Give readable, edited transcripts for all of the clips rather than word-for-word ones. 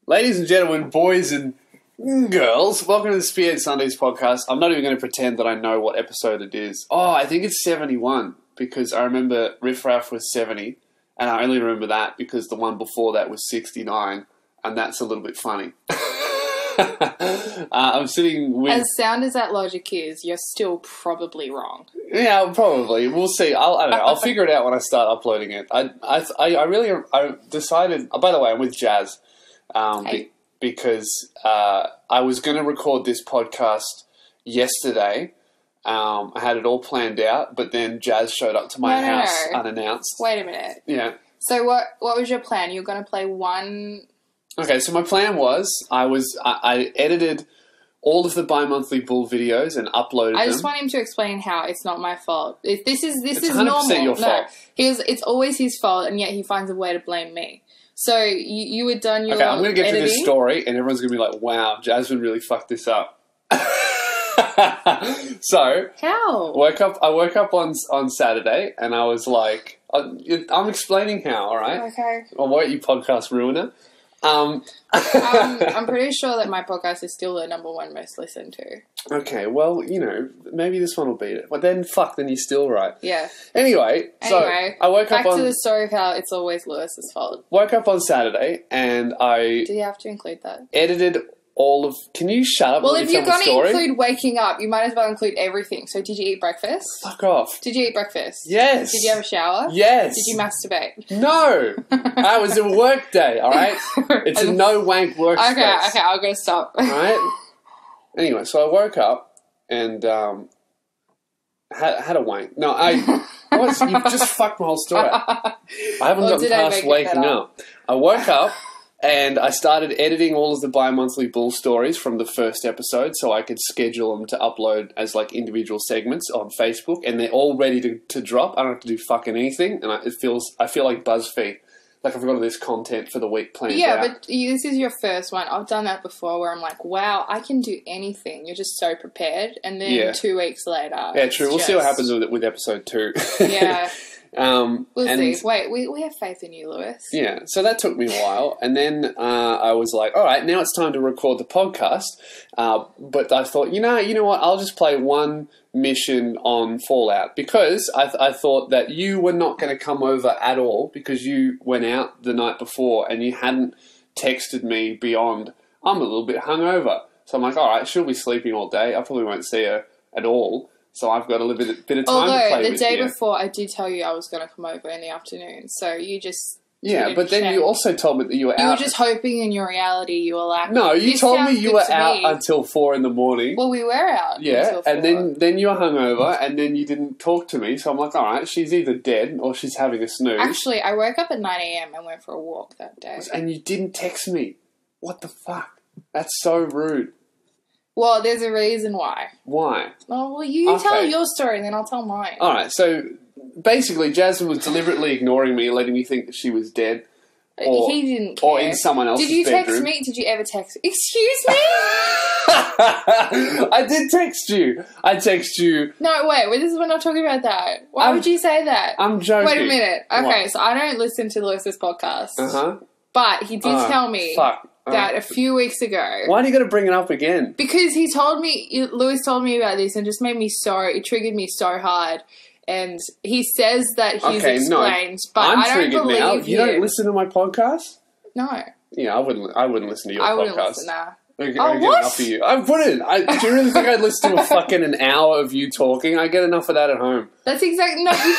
Ladies and gentlemen, boys and girls, welcome to the Spearhead Sundays podcast. I'm not even going to pretend that I know what episode it is. Oh, I think it's 71 because I remember Riff Raff was 70 and I only remember that because the one before that was 69 and that's a little bit funny. I'm sitting with... As sound as that logic is, you're still probably wrong. Yeah, probably. We'll see. I don't know. I'll figure it out when I start uploading it. I decided... Oh, by the way, I'm with Jazz. Because I was going to record this podcast yesterday. I had it all planned out, but then Jazz showed up to my house unannounced. Wait a minute. Yeah. So what was your plan? You were going to play one... Okay, so my plan was I edited all of the bi-monthly bull videos and uploaded them. I just want him to explain how it's not my fault. This is 100% normal. Your fault. It's always his fault, and yet he finds a way to blame me. So you had done your I'm going to get editing. to this story, and everyone's going to be like, "Wow, Jasmine really fucked this up." So how? I woke up on Saturday, and I was like, "I'm explaining how." All right. Okay. I won't you podcast ruiner. I'm pretty sure that my podcast is still the #1 most listened to. Okay, well, maybe this one will beat it. But then you're still right. Yeah. Anyway, so I woke up back to the story of how it's always Lewis's fault. Woke up on Saturday and I... Do you have to include that? Edited all of... Can you shut up? Well, if you're going to include waking up, you might as well include everything. So did you eat breakfast? Fuck off. Did you eat breakfast? Yes. Did you have a shower? Yes. Did you masturbate? No. I was a work day, all right? It's a no-wank workspace. Okay, I'm going to stop. All right? Anyway, so I woke up and had a wank. No, you've just fucked my whole story. I haven't gotten past waking up. I woke up and I started editing all of the bi-monthly bull stories from the first episode so I could schedule them to upload as like individual segments on Facebook, and they're all ready to drop. I don't have to do fucking anything, and I feel like BuzzFeed. Like I've got all this content for the week planned out. Yeah, but this is your first one. I've done that before where I'm like, wow, I can do anything. You're just so prepared. And then 2 weeks later... Yeah, true. We'll see what happens with episode 2. Yeah. We'll see. Wait, we have faith in you, Lewis. Yeah, so that took me a while. And then I was like, all right, now it's time to record the podcast. But I thought, you know what? I'll just play one mission on Fallout because I thought that you were not going to come over at all because you went out the night before and you hadn't texted me beyond, I'm a little bit hungover. So I'm like, all right, she'll be sleeping all day. I probably won't see her at all. So I've got a little bit of time to play with you. Although the day before I did tell you I was going to come over in the afternoon. So you just... Yeah, but then you also told me that you were out. You were just hoping in your reality you were like... No, you told me you were out until 4 in the morning. Well, we were out until 4. And then you were hungover and then you didn't talk to me. So I'm like, all right, she's either dead or she's having a snooze. Actually, I woke up at 9 a.m. and went for a walk that day. And you didn't text me. What the fuck? That's so rude. Well, there's a reason why. Why? Oh, well, you tell your story and then I'll tell mine. All right, so basically Jasmine was deliberately ignoring me, letting me think that she was dead. He didn't care. Or in someone else's bedroom. Did you text me? Did you ever text me? Excuse me? I did text you. I text you. No, wait, we're not talking about that. Why would you say that? I'm joking. Wait a minute. Okay, so I don't listen to Lewis's podcast. Uh-huh. But he did tell me that a few weeks ago. Why do you got to bring it up again? Because Lewis told me about this and just made me it triggered me so hard. And he says that he's explained, but I don't believe now. You don't listen to my podcast? No. Yeah, I wouldn't listen to your podcast. I wouldn't listen, nah. I get enough of you. I wouldn't. Do you really think I'd listen to a fucking an hour of you talking? I get enough of that at home. That's exactly... No, you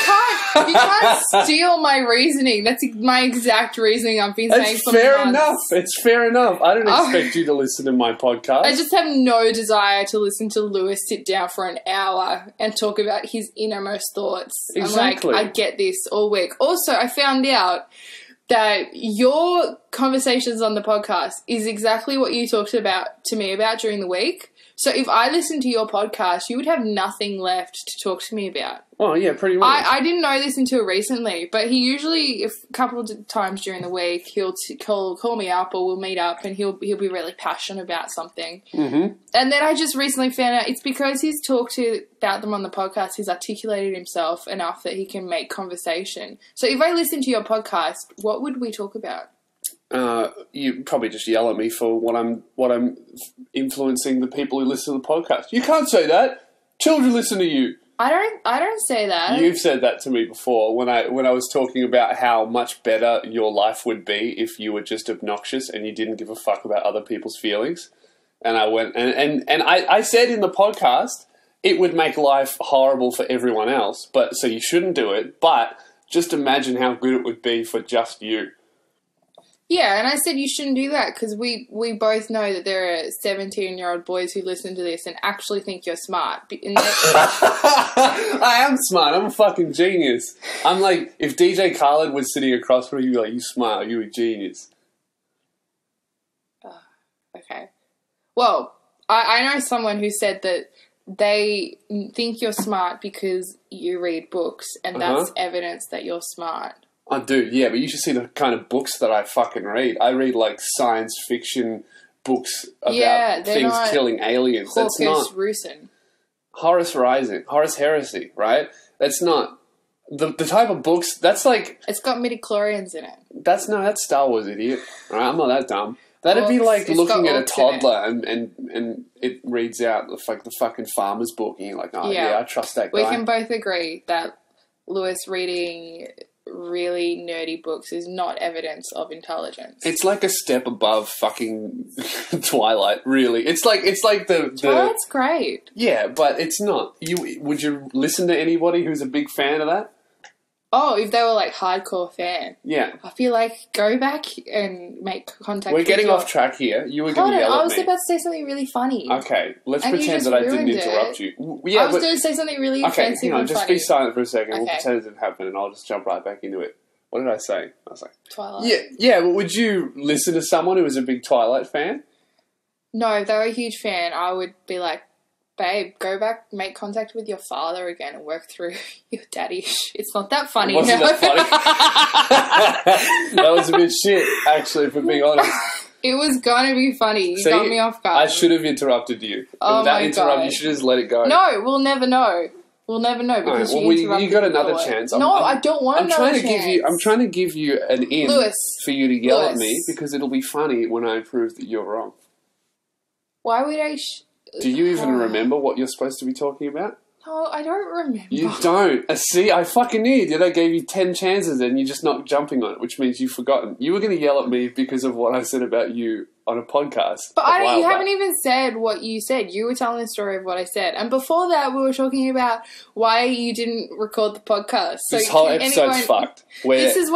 can't steal my reasoning. That's my exact reasoning I've been saying for months. It's fair enough. I don't expect you to listen to my podcast. I just have no desire to listen to Lewis sit down for an hour and talk about his innermost thoughts. Exactly. I'm like, I get this all week. Also, I found out that your conversations on the podcast is exactly what you talked to me about during the week. So if I listened to your podcast, you would have nothing left to talk to me about. Oh, yeah, pretty much. I didn't know this until recently, but he usually, a couple of times during the week, he'll call me up or we'll meet up and he'll be really passionate about something. Mm-hmm. And then I just recently found out it's because he's talked about them on the podcast, he's articulated himself enough that he can make conversation. So if I listen to your podcast, what would we talk about? you probably just yell at me for what I'm influencing the people who listen to the podcast. You can't say that. Children listen to you. I don't say that. You've said that to me before when I was talking about how much better your life would be if you were just obnoxious and you didn't give a fuck about other people's feelings. And I went and I said in the podcast it would make life horrible for everyone else, but so you shouldn't do it. But just imagine how good it would be for just you. Yeah, and I said you shouldn't do that because we both know that there are 17-year-old boys who listen to this and actually think you're smart. I am smart. I'm a fucking genius. I'm like, if DJ Khaled was sitting across from me, you'd be like, you smart, you a genius. Okay. Well, I know someone who said that they think you're smart because you read books and that's evidence that you're smart. I do, yeah, but you should see the kind of books that I fucking read. I read, like, science fiction books about things killing aliens. That's not... Horus Heresy, right? That's not... The type of books, that's like... It's got midichlorians in it. That's Star Wars, idiot. All right, I'm not that dumb. That'd be like looking at a toddler and it reads out like the fucking farmer's book and you're like, oh, yeah I trust that guy. We can both agree that Lewis reading really nerdy books is not evidence of intelligence. It's like a step above fucking Twilight, really. It's like the Twilight's great. Yeah, but it's not. Would you listen to anybody who's a big fan of that? Oh, if they were like hardcore fan. Yeah. I feel like go back and make contact. We're getting off track here. You were going to yell at me. I was about to say something really funny. Okay, let's pretend that I didn't interrupt you. Yeah, I was going to say something really offensive and funny. Just be silent for a second. Okay. We'll pretend it didn't happen and I'll just jump right back into it. What did I say? I was like... Twilight. Yeah, but would you listen to someone who was a big Twilight fan? No, if they were a huge fan, I would be like, babe, go back, make contact with your father again and work through your daddy. It's not that funny. Wasn't that funny? That was a bit shit, actually, for being honest. It was going to be funny. You got me off guard. I should have interrupted you. Oh Without my interrupt, God. you should just let it go. No, we'll never know. We'll never know because you interrupted. You got another chance. I don't want another chance. I'm trying to give you an in for you to yell at me because it'll be funny when I prove that you're wrong. Why would I... Do you even remember what you're supposed to be talking about? No, I don't remember. You don't. See, I fucking knew you. I gave you 10 chances and you're just not jumping on it, which means you've forgotten. You were going to yell at me because of what I said about you on a podcast. But you haven't even said what you said. You were telling the story of what I said. And before that, we were talking about why you didn't record the podcast. So this whole episode's fucked. This is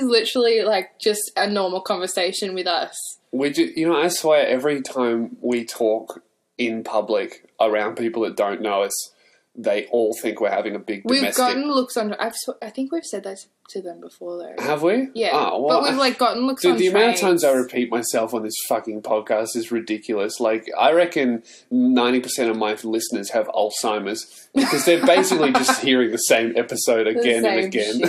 literally like just a normal conversation with us. I swear every time we talk in public around people that don't know us, they all think we're having a big domestic... We've gotten looks on... I think we've said that to them before, though. Have we? Yeah. Oh, well, but we've, gotten looks on Dude, the amount of times I repeat myself on this fucking podcast is ridiculous. Like, I reckon 90% of my listeners have Alzheimer's because they're basically just hearing the same episode again and again.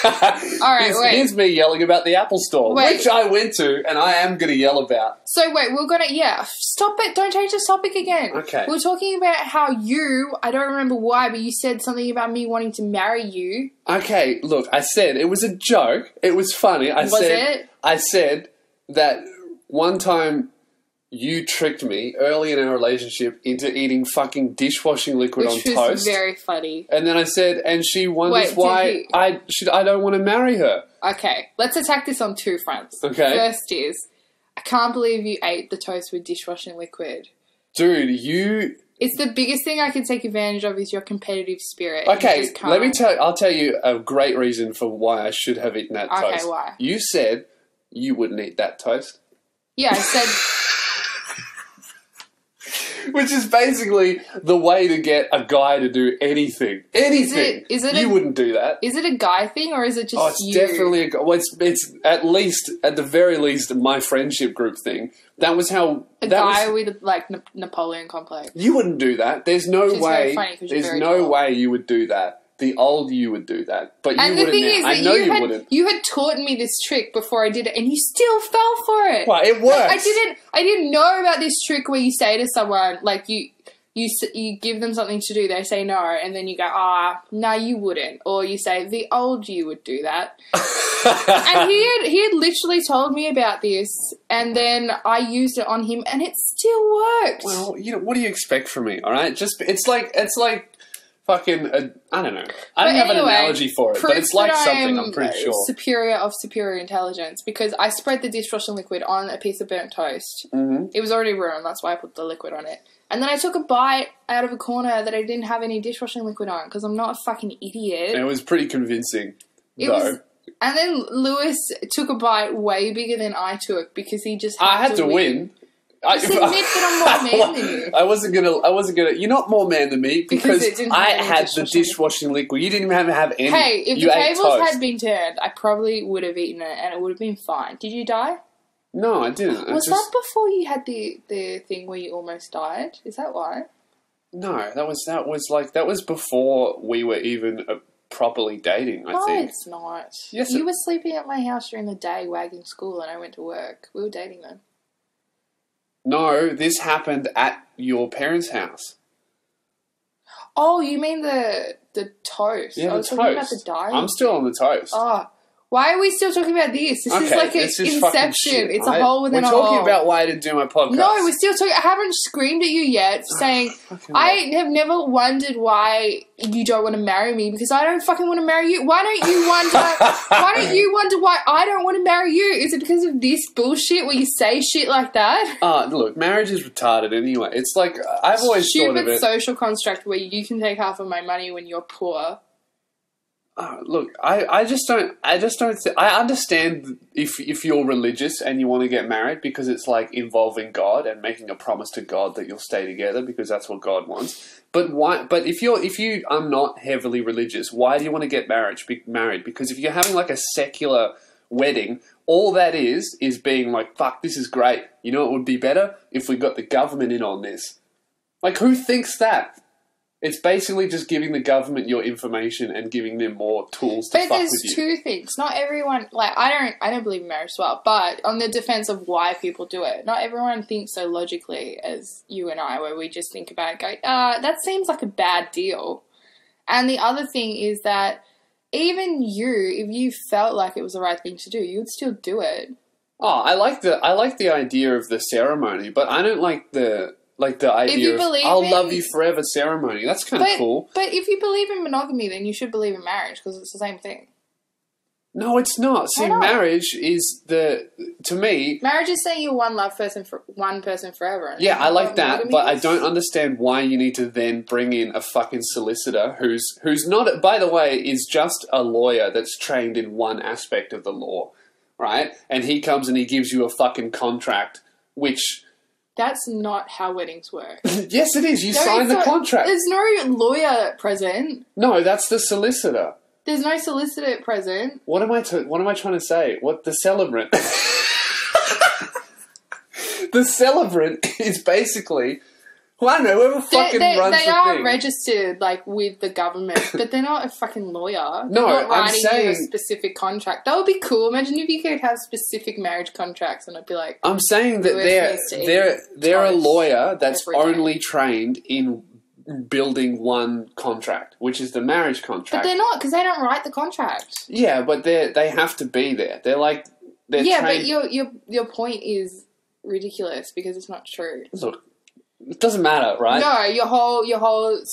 All right, wait. Here's me yelling about the Apple Store, which I went to and I am going to yell about. So, wait, we're going to... Yeah, stop it. Don't change the topic again. Okay. We're talking about how I don't remember why, but you said something about me wanting to marry you. Okay, look, I said it was a joke. It was funny. I said that one time you tricked me early in our relationship into eating fucking dishwashing liquid on toast. Which was very funny. And then I said, and she wonders why I don't want to marry her. Okay, let's attack this on two fronts. Okay. First is, I can't believe you ate the toast with dishwashing liquid. Dude, you... It's the biggest thing I can take advantage of is your competitive spirit. Okay, I'll tell you a great reason for why I should have eaten that toast. Okay, why? You said you wouldn't eat that toast. Yeah, I said... Which is basically the way to get a guy to do anything. Anything. You wouldn't do that. Is it a guy thing or is it just it's definitely a guy. Well, it's at the very least, my friendship group thing. That was how... with, like, Napoleon complex. You wouldn't do that. There's no way... There's no way you would do that. The old you would do that. But you wouldn't now. I know you wouldn't. You had taught me this trick before I did it, and you still fell for it. Well, it works. I didn't know about this trick where you say to someone, like, you give them something to do, they say no, and then you go, no, you wouldn't. Or you say, the old you would do that. And he had literally told me about this, and then I used it on him, and it still worked. Well, what do you expect from me, all right? It's like fucking, I don't know. I don't have an analogy for it, but it's like something, I'm pretty sure. Superior of superior intelligence, because I spread the dishwashing liquid on a piece of burnt toast. Mm-hmm. It was already ruined, that's why I put the liquid on it. And then I took a bite out of a corner that I didn't have any dishwashing liquid on, because I'm not a fucking idiot. It was pretty convincing, though. And then Lewis took a bite way bigger than I took, because he just I had to win. Just admit that I'm more man than you. I wasn't gonna. You're not more man than me because I had the dishwashing liquid. You didn't even have any. Hey, if the tables had been turned, I probably would have eaten it, and it would have been fine. Did you die? No, I didn't. Was that before you had the thing where you almost died? Is that why? No, that was before we were even properly dating. I think. No, it's not. Yes, you were sleeping at my house during the day, wagging school, and I went to work. We were dating then. No, this happened at your parents' house. Oh, you mean the toast? Yeah, I was the talking toast. about the diary. I'm still on the toast. Oh, why are we still talking about this? This is like an inception. It's a hole within a hole. We're talking about why I didn't do my podcast. No, we're still talking. I haven't screamed at you yet saying I have never wondered why you don't want to marry me, because I don't fucking want to marry you. Why don't you wonder? Why don't you wonder why I don't want to marry you? Is it because of this bullshit where you say shit like that? Look, marriage is retarded anyway. It's like I've always thought of it. Stupid social construct where you can take half of my money when you're poor. Look, I just don't. I understand if you're religious and you want to get married because it's like involving God and making a promise to God that you'll stay together because that's what God wants. But why? But if you are not heavily religious, why do you want to get married? Because if you're having like a secular wedding, all that is being like, fuck, this is great. You know, it would be better if we got the government in on this. Like, who thinks that? It's basically just giving the government your information and giving them more tools to fuck with you. But there's two things. Not everyone, like, I don't believe in marriage as well, but on the defense of why people do it, not everyone thinks so logically as you and I, where we just think about it, go, that seems like a bad deal. And the other thing is that even if you felt like it was the right thing to do, you would still do it. Oh, I like the idea of the ceremony, but I don't like the idea of I'll love you forever ceremony. That's kind of cool. But if you believe in monogamy, then you should believe in marriage because it's the same thing. No, it's not. See, marriage is to me... Marriage is saying you're one person forever. Yeah, I like that, but I don't understand why you need to then bring in a fucking solicitor who's not, by the way, is just a lawyer that's trained in one aspect of the law, right? And he comes and he gives you a fucking contract, which... That's not how weddings work. Yes, it is. You sign the contract. There's no lawyer present. No, that's the solicitor. There's no solicitor present. What am I trying to say? What the celebrant? The celebrant is basically, well, I don't know, whoever fucking runs the thing. They are registered, like, with the government, but they're not a fucking lawyer. No, they're not I'm saying... you a specific contract. That would be cool. Imagine if you could have specific marriage contracts and I'd be like... I'm saying that they're a lawyer that's only trained in building one contract, which is the marriage contract. But they're not, because they don't write the contract. Yeah, but they have to be there. They're trained... but your point is ridiculous because it's not true. Look, it doesn't matter, right? No, your whole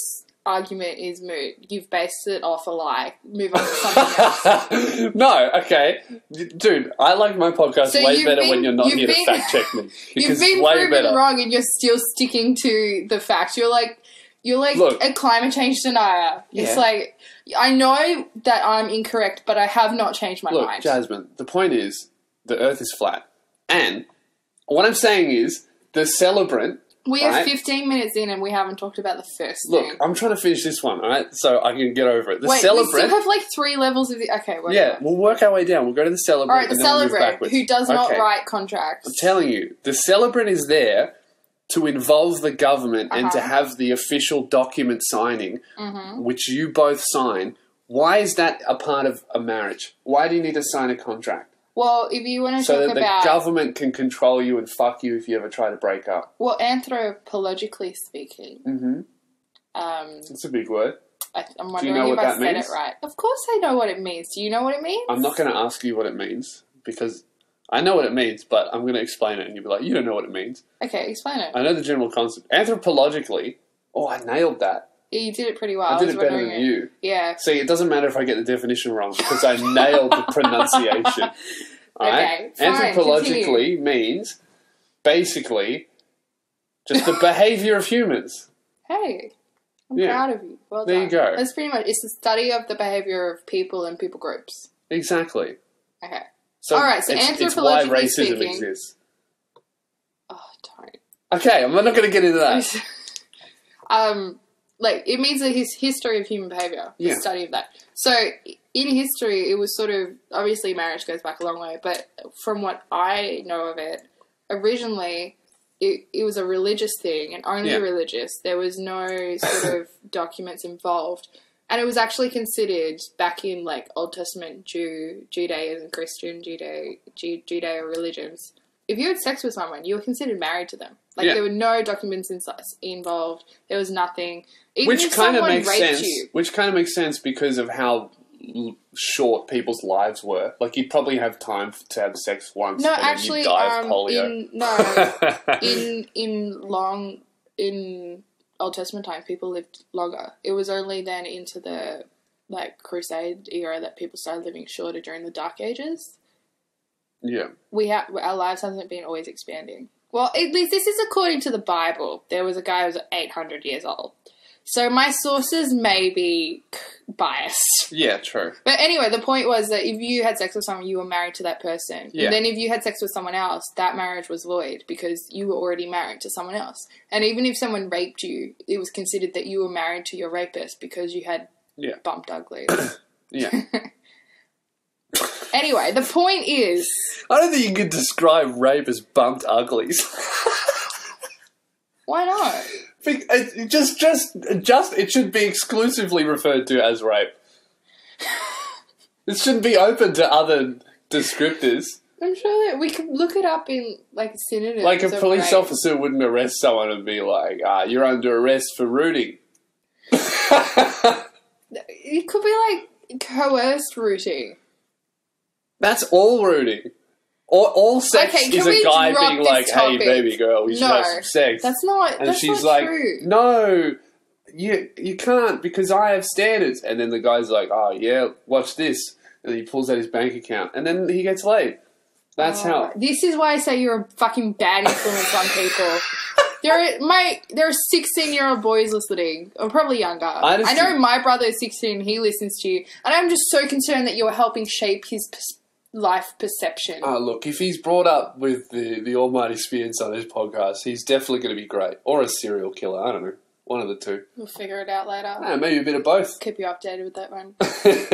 argument is moot. You've based it off a lie. Move on to something else. No, okay. Dude, I like my podcast way better when you're not here to fact check me. You've been proven wrong and you're still sticking to the facts. You're like Look, a climate change denier. Yeah. It's like, I know that I'm incorrect, but I have not changed my mind. Look, Jasmine, the point is the earth is flat. And what I'm saying is the celebrant... We are 15 minutes in and we haven't talked about the first thing. Look, I'm trying to finish this one, all right? So I can get over it. We still have like 3 levels of the... Okay, whatever. Yeah, we'll work our way down. We'll go to the celebrant. All right, the celebrant who does not write contracts. I'm telling you, the celebrant is there to involve the government and to have the official document signing, which you both sign. Why is that a part of a marriage? Why do you need to sign a contract? Well, if you want to So talk that about... the government can control you and fuck you if you ever try to break up. Well, anthropologically speaking... Mm-hmm. It's a big word. I'm wondering if I said it right. Of course I know what it means. Do you know what it means? I'm not going to ask you what it means because I know what it means, but I'm going to explain it and you'll be like, you don't know what it means. Okay, explain it. I know the general concept. Anthropologically, I nailed that. Yeah, you did it pretty well. I did it better than you. Yeah. See, it doesn't matter if I get the definition wrong because I nailed the pronunciation. Okay, fine, Anthropologically means basically just the behaviour of humans. Hey. I'm proud of you. Well done. There you go. That's pretty much... It's the study of the behaviour of people and people groups. Exactly. Okay. So alright, so it's why racism speaking, exists. Oh, don't. Okay, I'm not going to get into that. It means the history of human behaviour. The study of that. So, in history, it was sort of... Obviously, marriage goes back a long way, but from what I know of it, originally... It was a religious thing, and only religious. There was no sort of documents involved. And it was actually considered, back in, Old Testament Judaism, Christian, Judeo religions, if you had sex with someone, you were considered married to them. There were no documents involved. There was nothing. Even Which if kind of someone makes raped sense. you, Which kind of makes sense because of how short people's lives were. You'd probably have time to have sex once. No, and actually, then you'd die of polio. in Old Testament times, people lived longer. It was only then into the Crusade era that people started living shorter during the Dark Ages. Yeah, our lives hasn't been always expanding. Well, at least this is according to the Bible. There was a guy who was 800 years old. So my sources may be biased. Yeah, true. But anyway, the point was that if you had sex with someone, you were married to that person. Yeah. And then if you had sex with someone else, that marriage was void because you were already married to someone else. And even if someone raped you, it was considered that you were married to your rapist because you had bumped uglies. Yeah. Anyway, the point is... I don't think you could describe rape as bumped uglies. Why not? It should be exclusively referred to as rape. It shouldn't be open to other descriptors. I'm sure that we could look it up in synonyms. A police officer wouldn't arrest someone and be like, you're under arrest for rooting. It could be coerced rooting. That's all rooting. All sex is a guy being like, hey, baby girl, we should have some sex. That's not And she's not like, true. no, you can't because I have standards. And then the guy's like, oh, yeah, watch this. And he pulls out his bank account. And then he gets laid. That's how... This is why I say you're a fucking bad influence on people. There are 16-year-old boys listening, or probably younger. I know my brother is 16 and he listens to you. And I'm just so concerned that you're helping shape his life perception. Look, if he's brought up with the almighty Spears on his podcast, he's definitely going to be great. Or a serial killer, I don't know. One of the two. We'll figure it out later. Maybe a bit of both. Keep you updated with that one.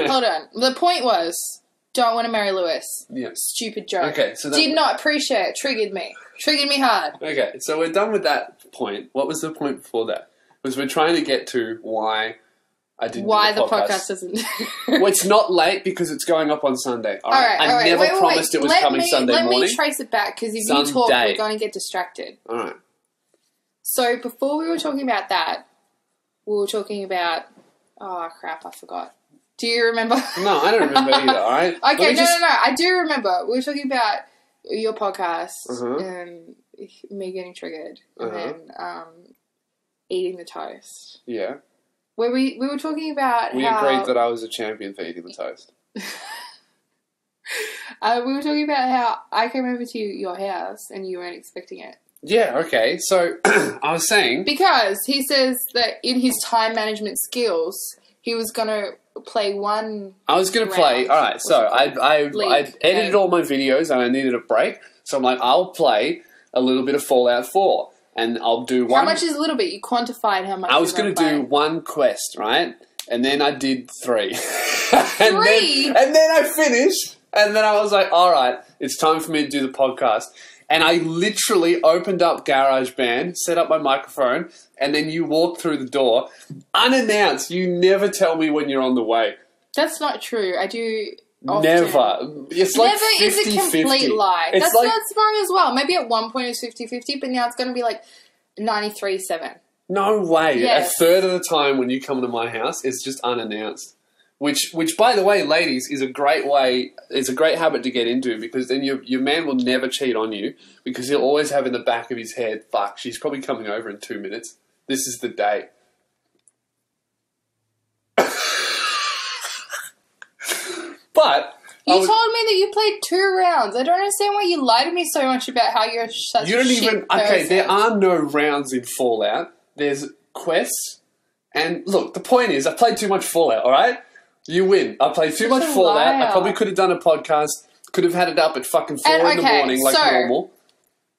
Hold on. The point was, don't want to marry Lewis. Yeah. Stupid joke. Okay, so did not appreciate it. Triggered me hard. Okay, so we're done with that point. What was the point before that? Because we're trying to get to why I didn't do the podcast doesn't... Well, it's not late because it's going up on Sunday. All right. I never promised it was coming Sunday morning. Let me trace it back because if you talk, we're going to get distracted. All right. So before we were talking about that, we were talking about... Oh, crap, I forgot. Do you remember? No, I don't remember either, all right? Okay, no. I do remember. We were talking about your podcast and me getting triggered and then eating the toast. Yeah. Where we were talking about We agreed that I was a champion for eating the toast. We were talking about how I came over to your house and you weren't expecting it. Yeah, okay. So, I was saying... Because he says that in his time management skills, he was going to play one... I was going to play... All right, so I edited all my videos and I needed a break. So I'm like, I'll play a little bit of Fallout 4. And I'll do one... How much is a little bit? You quantified how much I was going to do one quest, right? And then I did 3. Three? And then I finished. And then I was like, all right, it's time for me to do the podcast. And I literally opened up GarageBand, set up my microphone, and then you walked through the door. Unannounced. You never tell me when you're on the way. That's not true. I do often. Never. It's like Never 50, is a complete 50. lie. It's That's like, not wrong as well. Maybe at one point it was 50-50, but now it's going to be like 93-7. no way. Yes. A third of the time when you come to my house, it's just unannounced. Which, by the way, ladies, is a great habit to get into, because then your man will never cheat on you, because he'll always have in the back of his head, fuck, she's probably coming over in 2 minutes. This is the day. But You told me that you played 2 rounds. I don't understand why you lie to me so much about how you're such you don't a shit even. person. Okay, there are no rounds in Fallout. There's quests, and look, the point is, I played too much Fallout. All right, you win. I played too much Fallout. I probably could have done a podcast. Could have had it up at fucking 4 in the morning like normal.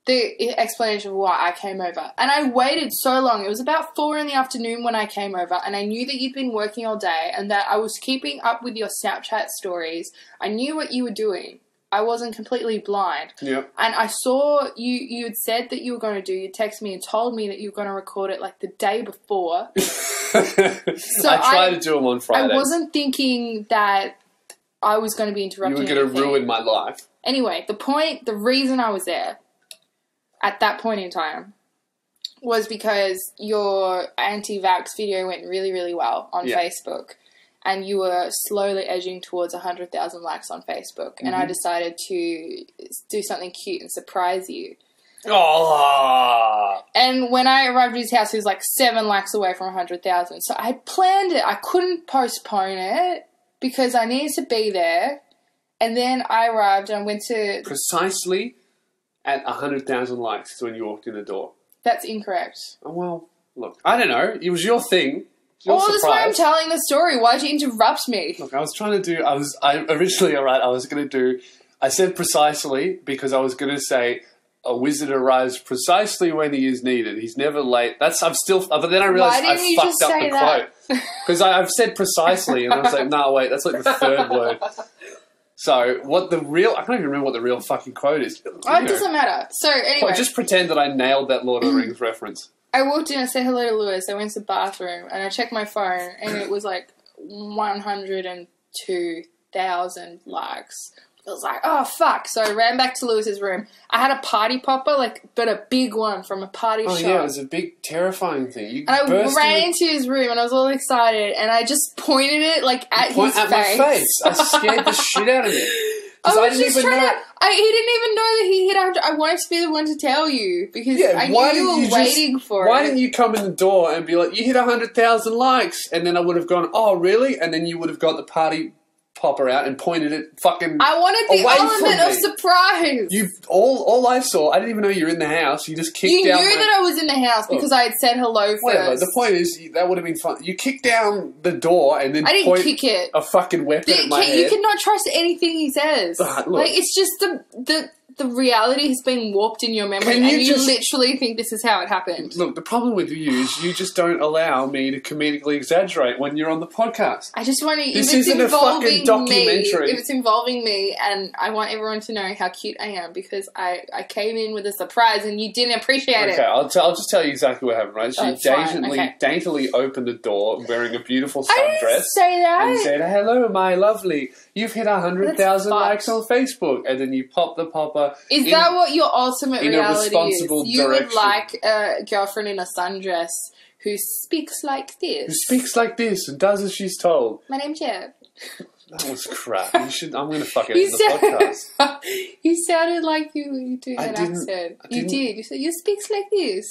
The explanation of why I came over. And I waited so long. It was about 4 in the afternoon when I came over, and I knew that you'd been working all day and that I was keeping up with your Snapchat stories. I knew what you were doing. I wasn't completely blind. Yep. And I saw you had said that you were going to do. You texted me and told me that you were going to record it like the day before. So I tried to do them on Fridays. I wasn't thinking that I was going to be interrupting. You were going to ruin my life. Anyway, the reason I was there at that point in time was because your anti-vax video went really, really well on Facebook, and you were slowly edging towards 100,000 likes on Facebook, and I decided to do something cute and surprise you. Oh. And when I arrived at his house, he was like 7 likes away from 100,000. So I had planned it. I couldn't postpone it because I needed to be there. And then I arrived and I went to... Precisely at 100,000 likes when you walked in the door. That's incorrect. Oh, well, look, I don't know. It was your thing. Well, that's why I'm telling the story. Why'd you interrupt me? Look, I was trying to do... I said precisely because I was going to say a wizard arrives precisely when he is needed. He's never late. But then I realised I fucked up the quote. Because I've said precisely, and I was like, no, wait, that's like the 3rd word. So, I can't even remember what the real fucking quote is. It doesn't matter. So, anyway. Just pretend that I nailed that Lord of the Rings reference. I walked in, I said hello to Lewis, I went to the bathroom, and I checked my phone, and it was like 102,000 likes. I was like, oh, fuck. So I ran back to Lewis's room. I had a party popper, but a big one from a party shop. Oh, yeah, it was a big, terrifying thing. I ran into his room, and I was all excited, and I just pointed it, at his face. At my face. I scared the shit out of me. I was just trying to... he didn't even know that he hit 100. I wanted to be the one to tell you, because I knew you were waiting for it. Why didn't you come in the door and be like, you hit 100,000 likes? And then I would have gone, oh, really? And then you would have got the party popper out and pointed it fucking I wanted the element of surprise. All I saw, I didn't even know you were in the house. You just kicked down. You knew that I was in the house because I had said hello first. Whatever. The point is, that would have been fun. You kicked down the door and then I didn't kick it. A fucking weapon at my head. You cannot trust anything he says. Look, it's just the reality has been warped in your memory, and you literally think this is how it happened. Look, the problem with you is you just don't allow me to comedically exaggerate when you're on the podcast. I just want to... This isn't a fucking documentary. If it's involving me, and I want everyone to know how cute I am, because I came in with a surprise and you didn't appreciate it. Okay, I'll just tell you exactly what happened, right? She daintily opened the door wearing a beautiful sundress. I didn't say that. And said, hello, my lovely. You've hit 100,000 likes on Facebook. And then you pop the popper. Is that what your ultimate reality is? You direction. would like a girlfriend in a sundress who speaks like this. Who speaks like this and does as she's told. My name's Jeb. That was crap. I'm going to fuck it in the podcast. You sounded like you do that accent. You did. You said, you speaks like this.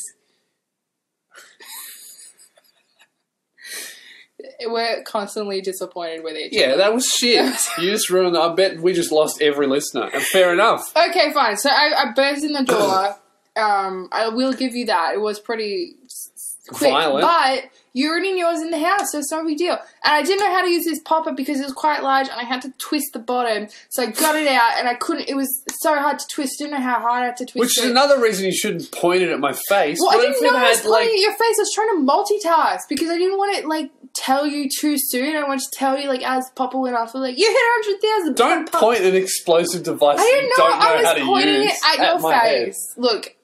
We're constantly disappointed with each other. Yeah, that was shit. You just ruined it. I bet we just lost every listener. And fair enough. Okay, fine. So I burst in the door. I will give you that. It was pretty quick. Violent. But you already knew I was in the house, so it's no big deal. And I didn't know how to use this popper because it was quite large and I had to twist the bottom. So I got it out and I couldn't. It was so hard to twist. I didn't know how hard I had to twist it. Which is another reason you shouldn't point it at my face. Well, I didn't know I was pointing at your face. I was trying to multitask because I didn't want to, tell you too soon. I wanted to tell you, as popper went off, you hit 100,000. Don't point an explosive device I didn't know. I was pointing it at your face. head. Look,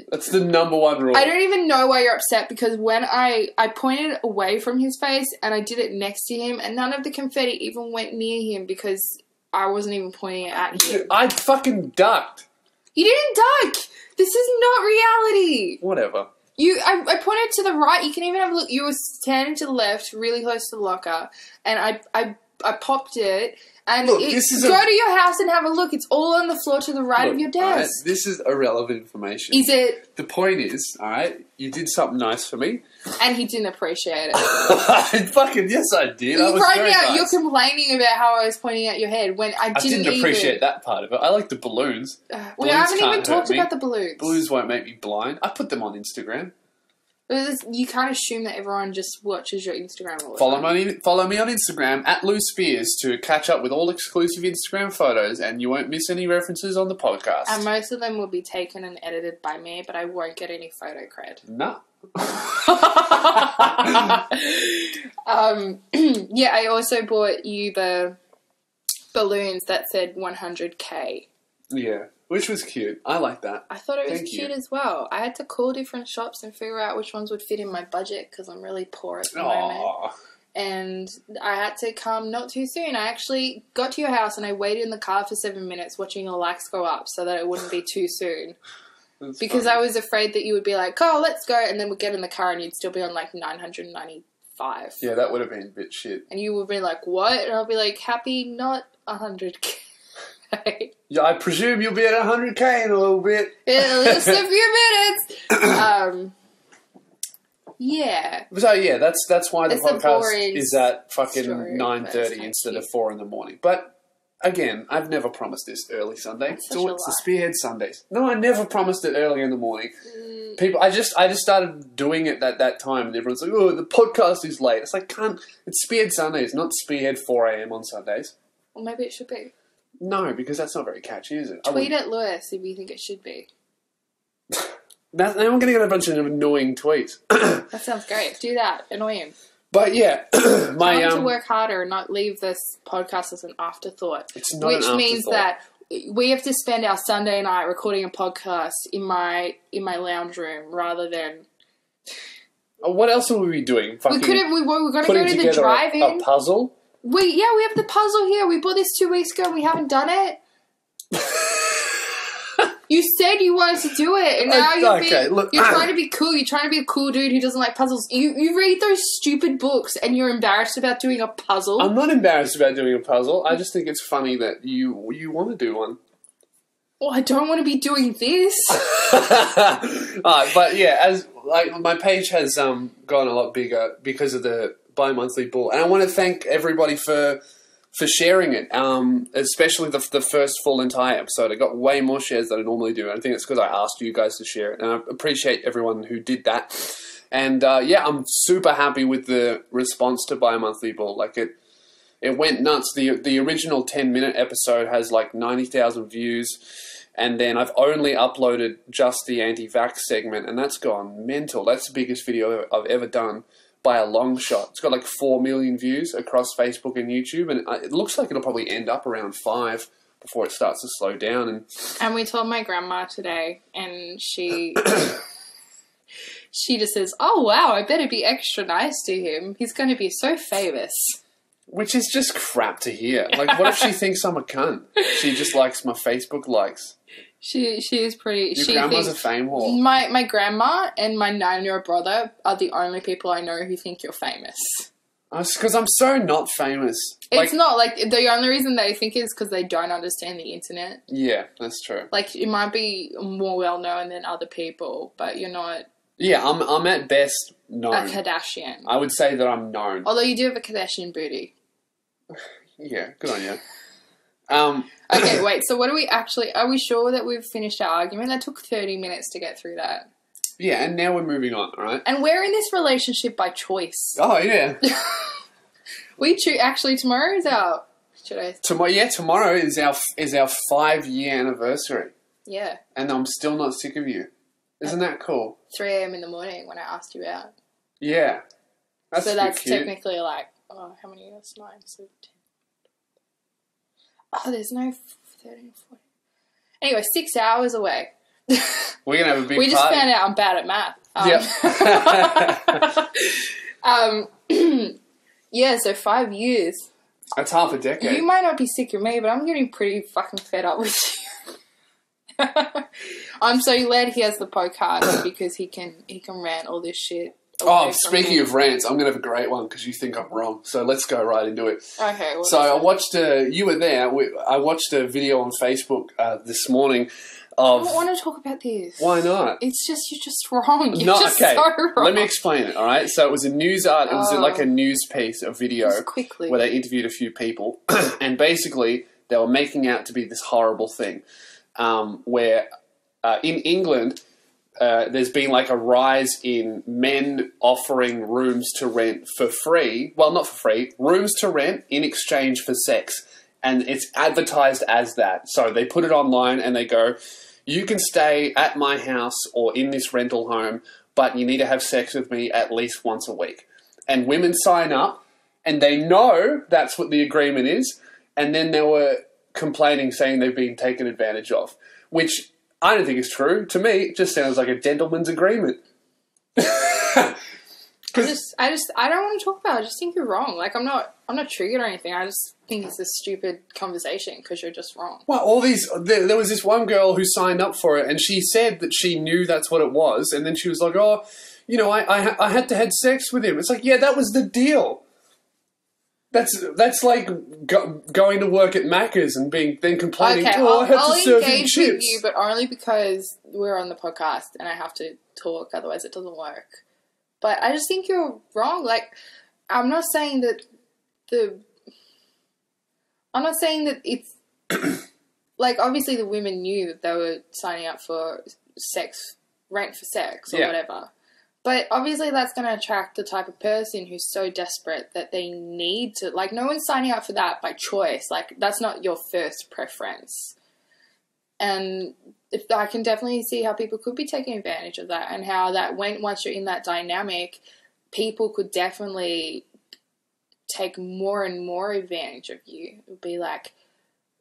That's the number one rule. I don't even know why you're upset, because when I pointed away from his face and I did it next to him, and none of the confetti even went near him because I wasn't even pointing it at him. I fucking ducked. You didn't duck. This is not reality. Whatever. I pointed to the right. You can even have a look. You were standing to the left, really close to the locker, and I popped it. And look, go to your house and have a look. It's all on the floor to the right of your desk. Right, this is irrelevant information. Is it? The point is, all right, you did something nice for me. And he didn't appreciate it. Fucking yes, I did. I was right very now, nice. you're complaining about how I was pointing at your head when I didn't appreciate that part of it. I like the balloons. We haven't even talked about the balloons. Balloons won't make me blind. I put them on Instagram. You can't assume that everyone just watches your Instagram all the time. Follow me on Instagram at Lou Spears to catch up with all exclusive Instagram photos, and you won't miss any references on the podcast. And most of them will be taken and edited by me, but I won't get any photo cred. No. Yeah, I also bought you the balloons that said 100K. Yeah. Which was cute. I like that. I thought it was cute as well. I had to call different shops and figure out which ones would fit in my budget because I'm really poor at the moment. And I had to come not too soon. I actually got to your house and I waited in the car for 7 minutes watching your likes go up so that it wouldn't be too soon. Because funny. I was afraid that you would be like, oh, let's go. And then we'd get in the car and you'd still be on like 995. Yeah, that would have been a bit shit. And you would be like, what? And I'll be like, happy, not 100K. Yeah, I presume you'll be at 100K in a little bit. In just a few minutes. Yeah. So yeah, that's why the podcast is at fucking 9:30 instead of 4 in the morning. But again, I've never promised this early Sunday. It's the Spearhead Sundays. No, I never promised it early in the morning. People, I just started doing it at that time, and everyone's like, "Oh, the podcast is late." It's like, it's Spearhead Sundays, not Spearhead 4 a.m. on Sundays. Well, maybe it should be. No, because that's not very catchy, is it? Tweet at Lewis if you think it should be. Now I'm going to get a bunch of annoying tweets. That sounds great. Do that. Annoy him. But yeah, time to work harder and not leave this podcast as an afterthought. It's not an afterthought. Which means that we have to spend our Sunday night recording a podcast in my lounge room rather than. What else will we be doing? We were going to go to the drive-in. A puzzle. We have the puzzle here. We bought this 2 weeks ago and we haven't done it. You said you wanted to do it, and now you're trying to be cool. You're trying to be a cool dude who doesn't like puzzles. You read those stupid books and you're embarrassed about doing a puzzle. I'm not embarrassed about doing a puzzle. I just think it's funny that you want to do one. Well, I don't want to be doing this. But yeah, as like my page has gone a lot bigger because of the bi-monthly bull, and I want to thank everybody for sharing it, especially the first full entire episode. I got way more shares than I normally do, and I think it's because I asked you guys to share it, and I appreciate everyone who did that. And yeah, I'm super happy with the response to Bi-Monthly Bull. Like it went nuts. The original 10-minute episode has like 90,000 views, and then I've only uploaded just the anti-vax segment, and that's gone mental. That's the biggest video I've ever done. By a long shot. It's got like 4 million views across Facebook and YouTube, and it looks like it'll probably end up around 5 before it starts to slow down. And we told my grandma today, and she just says, "Oh wow, I better be extra nice to him. He's going to be so famous." Which is just crap to hear. Like, what if she thinks I'm a cunt? She just likes my Facebook likes. She is pretty... Your grandma's a fame whore. My grandma and my 9-year-old brother are the only people I know who think you're famous. Because I'm so not famous. It's not. Like, the only reason they think is because they don't understand the internet. Yeah, that's true. Like, you might be more well-known than other people, but you're not... Yeah, I'm at best known. A Kardashian. I would say that I'm known. Although you do have a Kardashian booty. Yeah, good on you. Okay, wait, so what do we actually... Are we sure that we've finished our argument? That took 30 minutes to get through that. Yeah, and now we're moving on, all right? And we're in this relationship by choice. Oh, yeah. Actually, tomorrow is our... Tomorrow is our 5-year anniversary. Yeah. And I'm still not sick of you. Isn't that cool? 3 a.m. in the morning when I asked you out. Yeah. So that's technically like... Oh, how many years? 9, so 10. Oh, there's no 13, 14. Anyway, 6 hours away. We're going to have a big We just party. found out I'm bad at math. Yeah, so 5 years. That's half a decade. You might not be sick of me, but I'm getting pretty fucking fed up with you. I'm so glad he has the podcast because he can rant all this shit. Oh, speaking of rants, I'm going to have a great one because you think I'm wrong. So let's go right into it. Okay. So I watched, you were there, I watched a video on Facebook this morning of... I don't want to talk about this. Why not? It's just, you're just wrong. You're just okay. so wrong. Let me explain it, all right? So it was a news it was like a news piece, a video, Just quickly. where they interviewed a few people, and basically they were making out to be this horrible thing, where in England there's been like a rise in men offering rooms to rent for free. Well, not for free, rooms to rent in exchange for sex. And it's advertised as that. So they put it online and they go, you can stay at my house or in this rental home, but you need to have sex with me at least once a week. And women sign up and they know that's what the agreement is. And then they were complaining, saying they've been taken advantage of, which I don't think is true. To me, it just sounds like a gentleman's agreement. I don't want to talk about it. I just think you're wrong. Like, I'm not triggered or anything. I just think it's a stupid conversation because you're just wrong. Well, there was this one girl who signed up for it, and she said that she knew that's what it was, and then she was like, "Oh, you know, I had to have sex with him." It's like, yeah, that was the deal. That's like going to work at Macca's and then complaining. Okay, I had I'll to serve him engage chips. with you, but only because we're on the podcast and I have to talk. Otherwise, it doesn't work. But I just think you're wrong. Like, I'm not saying that it's like, obviously the women knew that they were signing up for rent for sex or whatever. But obviously that's going to attract the type of person who's so desperate that they need to, like, no one's signing up for that by choice. Like, that's not your first preference. And I can definitely see how people could be taking advantage of that, and how that once you're in that dynamic, people could definitely take more and more advantage of you. It would be like,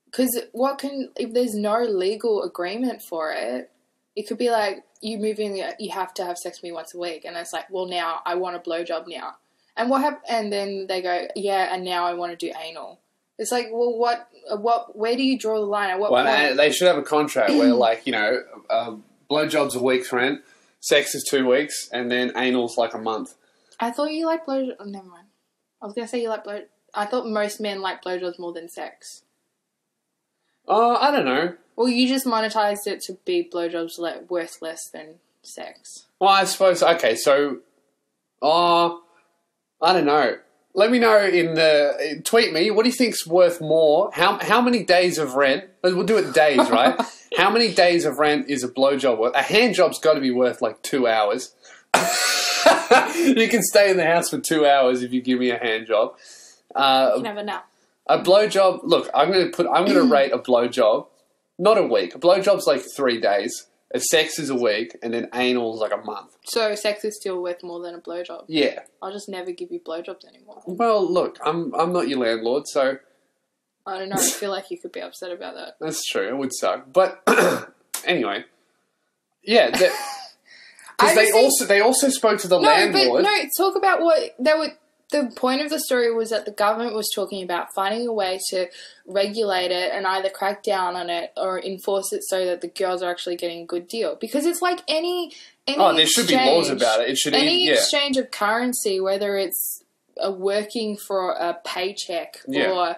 because if there's no legal agreement for it, it could be like, you move in, you have to have sex with me once a week, and it's like, well, now I want a blowjob now. And and then they go, yeah, and now I want to do anal. It's like, well, where do you draw the line? At what point? They should have a contract where, like, you know, blowjob's a week's rent, sex is 2 weeks, and then anal's like a month. I thought you liked blowjobs. Oh, never mind. I was going to say you like blowjobs. I thought most men like blowjobs more than sex. I don't know. Well, you just monetized it to be blowjobs worth less than sex. Well, I suppose, okay, so, I don't know. Let me know tweet me, what do you think's worth more? How many days of rent, we'll do it days, right? How many days of rent is a blowjob worth? A handjob's got to be worth like 2 hours. You can stay in the house for 2 hours if you give me a handjob. You can have a nap. A blowjob, look, I'm going to rate a blowjob, not a week. A blowjob's like 3 days. A sex is a week, and then anal's like a month. So sex is still worth more than a blowjob? Yeah. I'll just never give you blowjobs anymore. Well, look, I'm not your landlord, so... I don't know, I feel like you could be upset about that. That's true, it would suck. But, anyway. Yeah, because they also spoke to the landlord. Talk about what they were... The point of the story was that the government was talking about finding a way to regulate it and either crack down on it or enforce it so that the girls are actually getting a good deal. Because it's like any there should be laws about it. It should exchange of currency, whether it's working for a paycheck or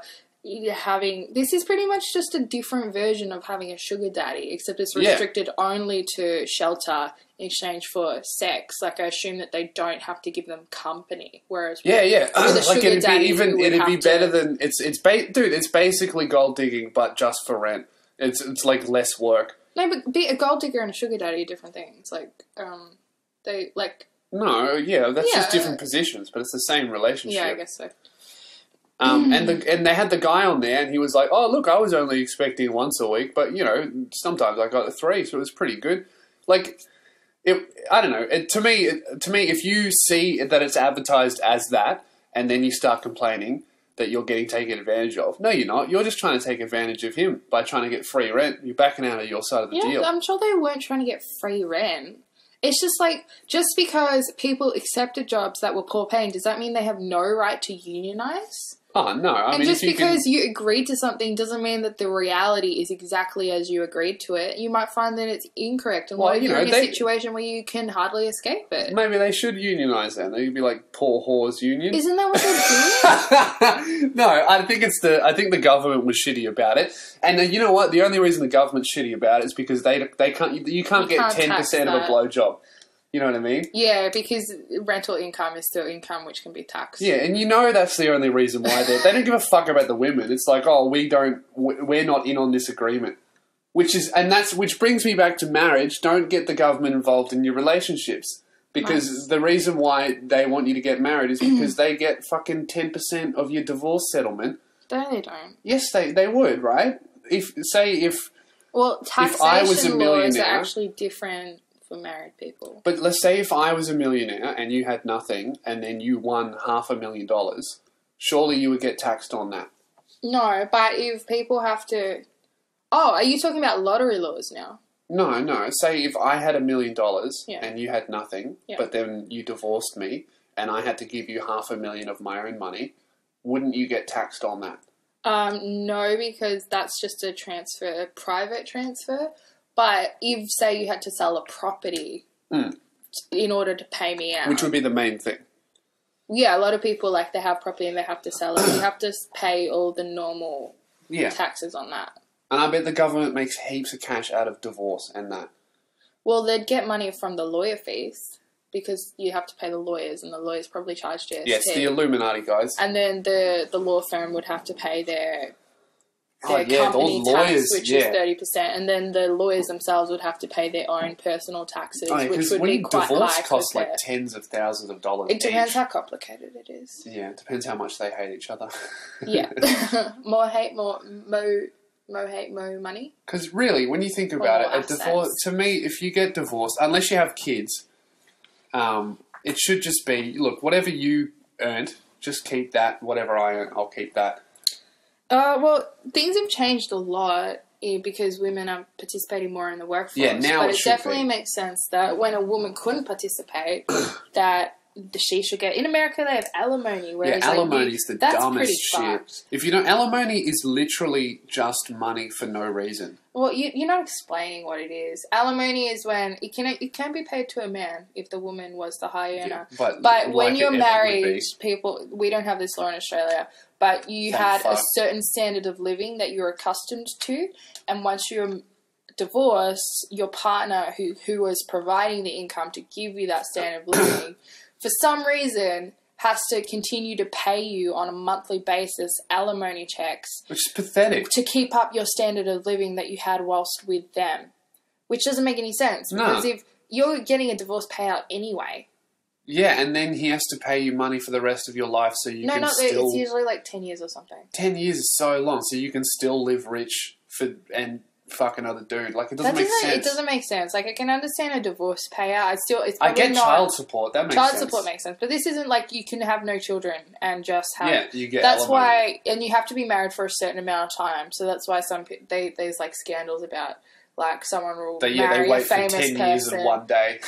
having... This is pretty much just a different version of having a sugar daddy, except it's restricted only to shelter in exchange for sex. Like, I assume that they don't have to give them company, whereas with a sugar daddy, it'd be better than it's basically gold digging, but just for rent. It's like less work. No, but a gold digger and a sugar daddy are different things. Like, they like... No, that's just different positions, but it's the same relationship. Yeah, I guess so. And they had the guy on there, and he was like, "Oh, look, I was only expecting once a week, but you know, sometimes I got 3, so it was pretty good." Like, I don't know. To me, if you see that it's advertised as that, and then you start complaining, that you're getting taken advantage of. No, you're not. You're just trying to take advantage of him by trying to get free rent. You're backing out of your side of the deal. I'm sure they weren't trying to get free rent. It's just like, just because people accepted jobs that were poor paying, does that mean they have no right to unionize? Oh, no. I mean, just because you agreed to something doesn't mean that the reality is exactly as you agreed to it. You might find that it's incorrect. And you're in a situation where you can hardly escape it. Maybe they should unionize then. They could be like poor whores union. Isn't that what they're doing? No, I think the government was shitty about it. And you know what? The only reason the government's shitty about it is because you can't get 10% of a blowjob. You know what I mean? Yeah, because rental income is still income which can be taxed. Yeah, and that's the only reason why they don't give a fuck about the women. It's like, oh, we're not in on this agreement. Which brings me back to marriage. Don't get the government involved in your relationships. Because the reason why they want you to get married is because they get fucking 10% of your divorce settlement. No, they don't. Yes, they would, right? Taxation laws are actually different for married people. But let's say if I was a millionaire and you had nothing and then you won $500,000, surely you would get taxed on that. No, but if people have to... Oh, are you talking about lottery laws now? No. Say if I had $1 million and you had nothing, but then you divorced me and I had to give you $500,000 of my own money, wouldn't you get taxed on that? No, because that's just a private transfer. But if, say, you had to sell a property in order to pay me out... Which would be the main thing. Yeah, a lot of people, they have property and they have to sell it. You have to pay all the normal taxes on that. And I bet the government makes heaps of cash out of divorce and that. Well, they'd get money from the lawyer fees because you have to pay the lawyers and the lawyers probably charge GST. Yeah, it's the Illuminati guys. And then the law firm would have to pay their company those lawyers, tax, which is 30%, and then the lawyers themselves would have to pay their own personal taxes, which would be quite high. Divorce costs like tens of thousands of dollars. It depends how complicated it is. Yeah, it depends how much they hate each other. Yeah, more hate, more money. Because really, when you think about it, a divorce, to me, if you get divorced, unless you have kids, it should just be, look, whatever you earned, just keep that. Whatever I earn, I'll keep that. Well, things have changed a lot because women are participating more in the workforce. Yeah, now but it definitely makes sense that when a woman couldn't participate, that she should get... In America, they have alimony. Alimony is the dumbest shit. If you don't... Alimony is literally just money for no reason. Well, you're not explaining what it is. Alimony is when... It can be paid to a man if the woman was the high earner. Yeah, but when you're married, people... We don't have this law in Australia, but you had a certain standard of living that you're accustomed to, and once you're divorced, your partner who was providing the income to give you that standard of living... for some reason, has to continue to pay you on a monthly basis alimony checks. Which is pathetic. To keep up your standard of living that you had whilst with them. Which doesn't make any sense. Because if you're getting a divorce payout anyway. Yeah, and then he has to pay you money for the rest of your life so you can still... It's usually like 10 years or something. 10 years is so long, so you can still live rich and fuck another dude. Like, it doesn't make sense. It doesn't make sense. Like, I can understand a divorce payout. I get child support. That makes sense. Child support makes sense. But this isn't like you can have no children and just have... Yeah, you get That's alimony. why... And you have to be married for a certain amount of time. So that's why there's like scandals about... Like, someone will marry a famous person. They wait for 10 years and one day.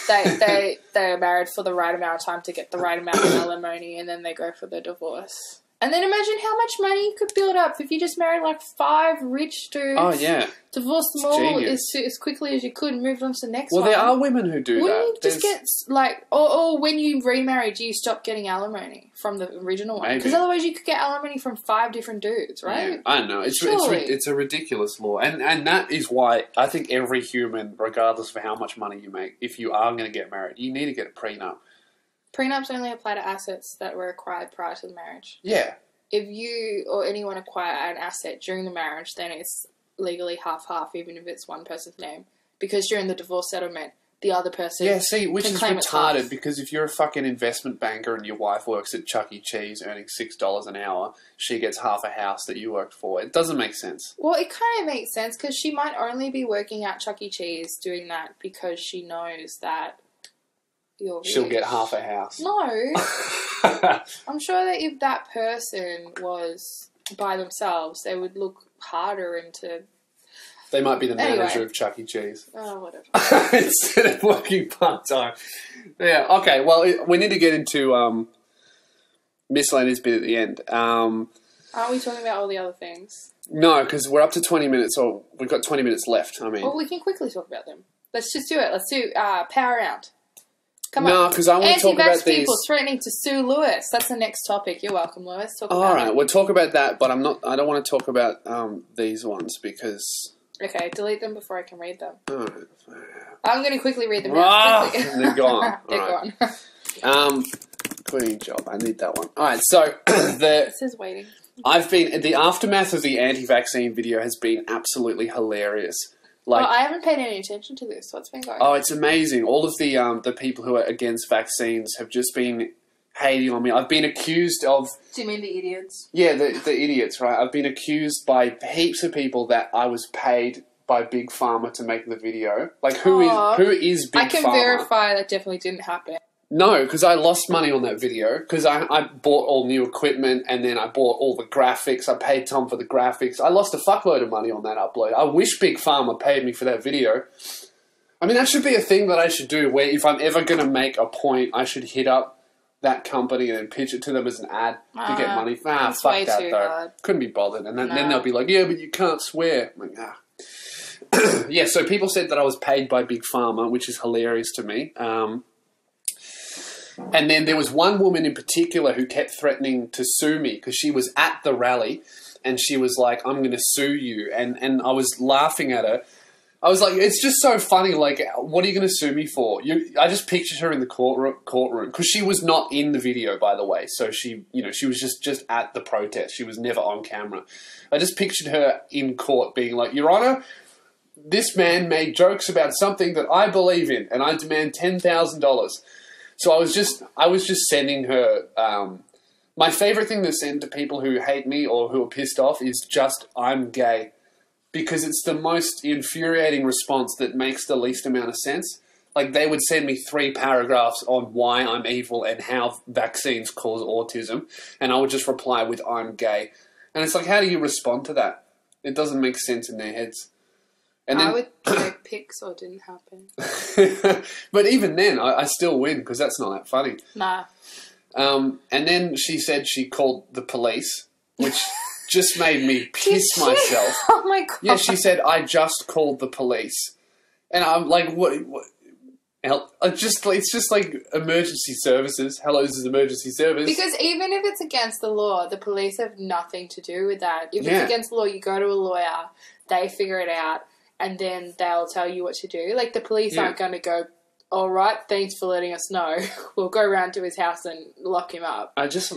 They're married for the right amount of time to get the right amount of alimony, and then they go for the divorce. And then imagine how much money you could build up if you just married like 5 rich dudes. Oh, yeah. Divorced them all as quickly as you could and moved on to the next one. Well, there are women who do that. Wouldn't you just get, like... Or when you remarry, do you stop getting alimony from the original one? Because otherwise you could get alimony from 5 different dudes, right? Yeah, I don't know. It's a ridiculous law. And that is why I think every human, regardless of how much money you make, if you are going to get married, you need to get a prenup. Prenups only apply to assets that were acquired prior to the marriage. Yeah. If you or anyone acquire an asset during the marriage, then it's legally half-half, even if it's one person's name. Because during the divorce settlement, the other person which is retarded, because if you're a fucking investment banker and your wife works at Chuck E. Cheese earning $6 an hour, she gets half a house that you worked for. It doesn't make sense. Well, it kind of makes sense, because she might only be working at Chuck E. Cheese doing that because she knows that you're rich. She'll get half a house. No. I'm sure that if that person was by themselves, they would look harder into... They might be the manager of Chuck E. Cheese. Oh, whatever. Instead of working part-time. Yeah, okay. Well, we need to get into miscellaneous bit at the end. Aren't we talking about all the other things? No, because we're up to 20 minutes, or we've got 20 minutes left, I mean. Well, we can quickly talk about them. Let's just do it. Let's do Power Round. Come on. No, because I want to talk about Anti-vax these... people threatening to sue Lewis. That's the next topic. You're welcome, Lewis. Talk about All right, it. we'll talk about that, but I don't want to talk about these ones because... Okay, delete them before I can read them. All right. I'm going to quickly read them now. They're gone. They're gone. Quitting job. I need that one. All right, so This is waiting. the aftermath of the anti-vaccine video has been absolutely hilarious. Like, I haven't paid any attention to this. What's been going on? oh, it's amazing. All of the people who are against vaccines have just been hating on me. I've been accused of... Do you mean the idiots? Yeah, the idiots, right? I've been accused by heaps of people that I was paid by Big Pharma to make the video. Like, who is Big Pharma? I can verify that definitely didn't happen. No, because I lost money on that video because I bought all new equipment and then I bought all the graphics. I paid Tom for the graphics. I lost a fuckload of money on that upload. I wish Big Pharma paid me for that video. I mean, that should be a thing that I should do where if I'm ever going to make a point, I should hit up that company and then pitch it to them as an ad to get money. Fuck way that too though. hard. Couldn't be bothered. And then they'll be like, yeah, but you can't swear. I'm like, nah. Yeah, so people said that I was paid by Big Pharma, which is hilarious to me. And then there was one woman in particular who kept threatening to sue me because she was at the rally and she was like, I'm going to sue you. And I was laughing at her. I was like, it's just so funny. Like, what are you going to sue me for? I just pictured her in the courtroom because she was not in the video, by the way. So she was just at the protest. She was never on camera. I just pictured her in court being like, Your Honor, this man made jokes about something that I believe in and I demand $10,000. So I was just sending her, my favorite thing to send to people who hate me or who are pissed off is just, I'm gay. Because it's the most infuriating response that makes the least amount of sense. Like, they would send me 3 paragraphs on why I'm evil and how vaccines cause autism. And I would just reply with, I'm gay. And it's like, how do you respond to that? It doesn't make sense in their heads. And then, I would say pics or didn't happen. But even then, I still win because that's not that funny. Nah. And then she said she called the police, which just made me piss myself. Oh my God. Yeah, she said, I just called the police. And I'm like, what it's just like emergency services. Hello, this is emergency service. Because even if it's against the law, the police have nothing to do with that. If it's against the law, you go to a lawyer, they figure it out, and then they'll tell you what to do. Like, the police aren't going to go, all right, thanks for letting us know. We'll go round to his house and lock him up. I just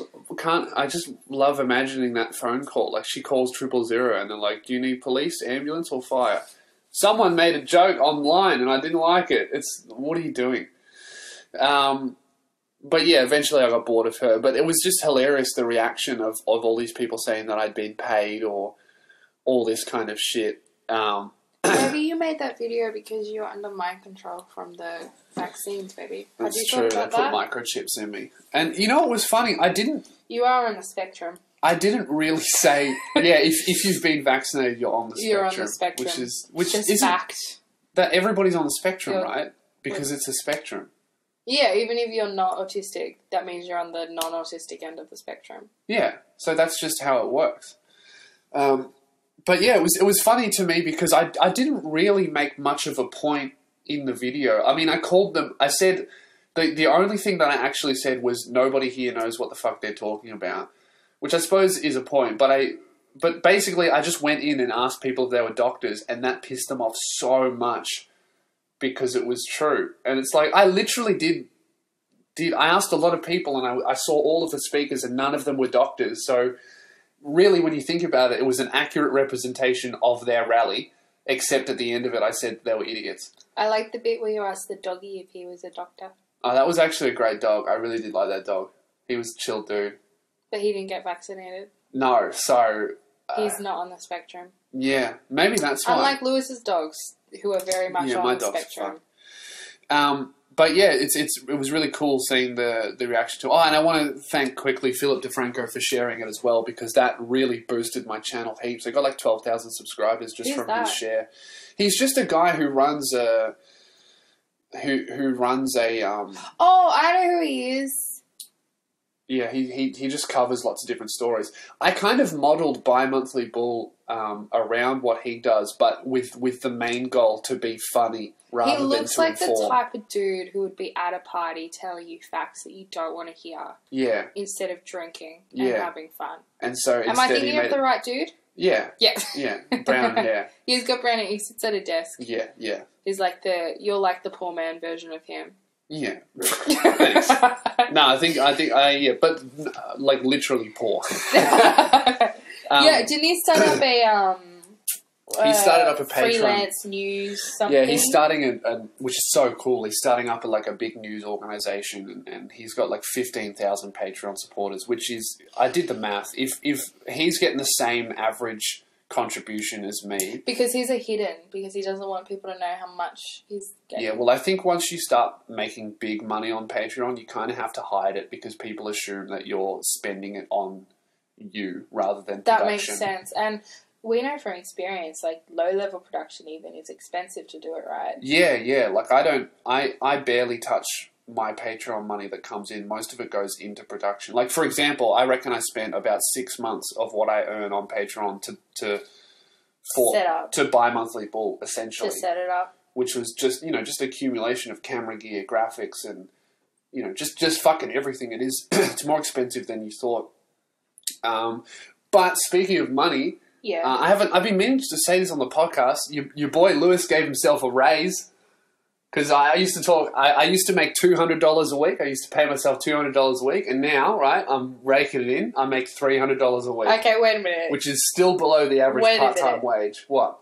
love imagining that phone call. Like, she calls 000 and they're like, do you need police, ambulance, or fire? Someone made a joke online and I didn't like it. What are you doing? But yeah, eventually I got bored of her. But it was just hilarious, the reaction of all these people saying that I'd been paid or all this kind of shit. Maybe you made that video because you were under mind control from the vaccines, maybe. That's true. They put microchips in me. And you know what was funny? You are on the spectrum. I didn't really say, yeah, if you've been vaccinated, you're on the spectrum. You're on the spectrum. Which is fact. That everybody's on the spectrum, right? Because it's a spectrum. Yeah, even if you're not autistic, that means you're on the non-autistic end of the spectrum. Yeah, so that's just how it works. But yeah, it was funny to me because I didn't really make much of a point in the video. I mean, I called them, I said, the only thing that I actually said was nobody here knows what the fuck they're talking about, which I suppose is a point. But basically I just went in and asked people if they were doctors and that pissed them off so much because it was true. And it's like, I literally I asked a lot of people and I saw all of the speakers and none of them were doctors. So really, when you think about it, it was an accurate representation of their rally, except at the end of it, I said they were idiots. I like the bit where you asked the doggy if he was a doctor. Oh, that was actually a great dog. I really did like that dog. He was a chill dude. But he didn't get vaccinated. No, so... he's not on the spectrum. Yeah, maybe that's why. Unlike Lewis's dogs, who are very much on the spectrum. But yeah, it was really cool seeing the reaction to it. Oh, and I want to thank quickly Philip DeFranco for sharing it as well, because that really boosted my channel heaps. I got like 12,000 subscribers just from his share. He's just a guy who runs a Oh, I know who he is. Yeah, he just covers lots of different stories. I kind of modelled Bi-Monthly Bull around what he does, but with the main goal to be funny rather than to inform. He looks like the type of dude who would be at a party telling you facts that you don't want to hear. Yeah. Instead of drinking and having fun. And so am I thinking of the right dude? Yeah. Yeah. Yeah. Brown hair. He's got brown hair. He sits at a desk. Yeah, yeah. He's like you're like the poor man version of him. Yeah. Thanks. No, yeah, but like literally poor. Yeah, didn't he start up he started up a Patreon. Freelance news something? Yeah, he's starting which is so cool. He's starting up a big news organisation, and he's got like 15,000 Patreon supporters, which is, I did the math. If he's getting the same average contribution as me, because he's a hidden, because he doesn't want people to know how much he's getting. Yeah, well, I think once you start making big money on Patreon, you kind of have to hide it, because people assume that you're spending it on you rather than production. That makes sense. And we know from experience, like low-level production even is expensive to do it right. Yeah. Like I barely touch my Patreon money that comes in. Most of it goes into production. Like, for example, I reckon I spent about 6 months of what I earn on Patreon to Bi-Monthly Bull, essentially. To set it up. Which was just accumulation of camera gear, graphics, and, just fucking everything it is. It's more expensive than you thought. But speaking of money, yeah, I've been meaning to say this on the podcast. Your boy Lewis gave himself a raise, because I used to make $200 a week. I used to pay myself $200 a week, and now, right, I'm raking it in. I make $300 a week. Okay, wait a minute. Which is still below the average part-time wage. What?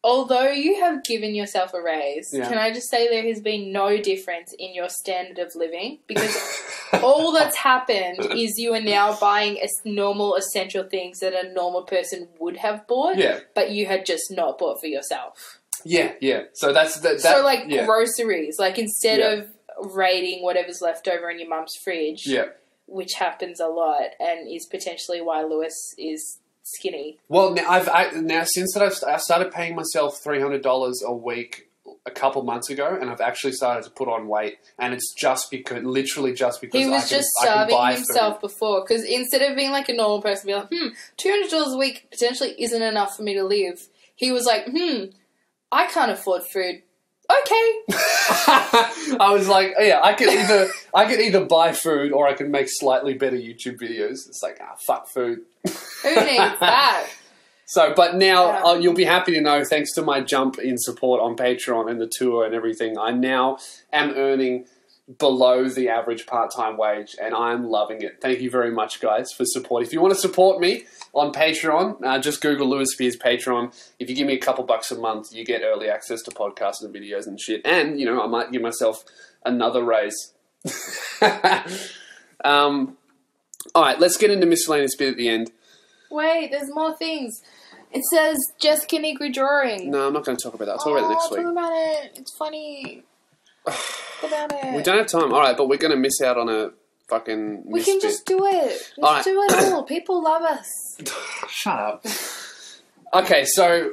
Although you have given yourself a raise, can I just say there has been no difference in your standard of living? Because all that's happened is you are now buying normal essential things that a normal person would have bought, but you had just not bought for yourself. Yeah. So that's groceries. Like, instead of raiding whatever's left over in your mum's fridge, which happens a lot and is potentially why Lewis is skinny. Well, now since that I started paying myself $300 a week a couple months ago, and I've actually started to put on weight, and it's literally just because he was just starving himself before. Because instead of being like a normal person, be like, $200 a week potentially isn't enough for me to live. He was like, I can't afford food. Okay. I was like, yeah, I could either buy food or I could make slightly better YouTube videos. It's like, fuck food. Who needs that? So, but now you'll be happy to know, thanks to my jump in support on Patreon and the tour and everything, I now am earning below the average part-time wage, and I'm loving it. Thank you very much, guys, for support. If you want to support me on Patreon, just Google Lewis Spears Patreon. If you give me a couple bucks a month, you get early access to podcasts and videos and shit. And, I might give myself another raise. All right, let's get into miscellaneous bit at the end. Wait, there's more things. It says Jessica Negri drawing. No, I'm not going to talk about that. I'll talk about it next week. Talk about it. It's funny. Talk about it. We don't have time. All right, but we're going to miss out on a fucking We can just do it. Let's do it all. People love us. Shut up. Okay, so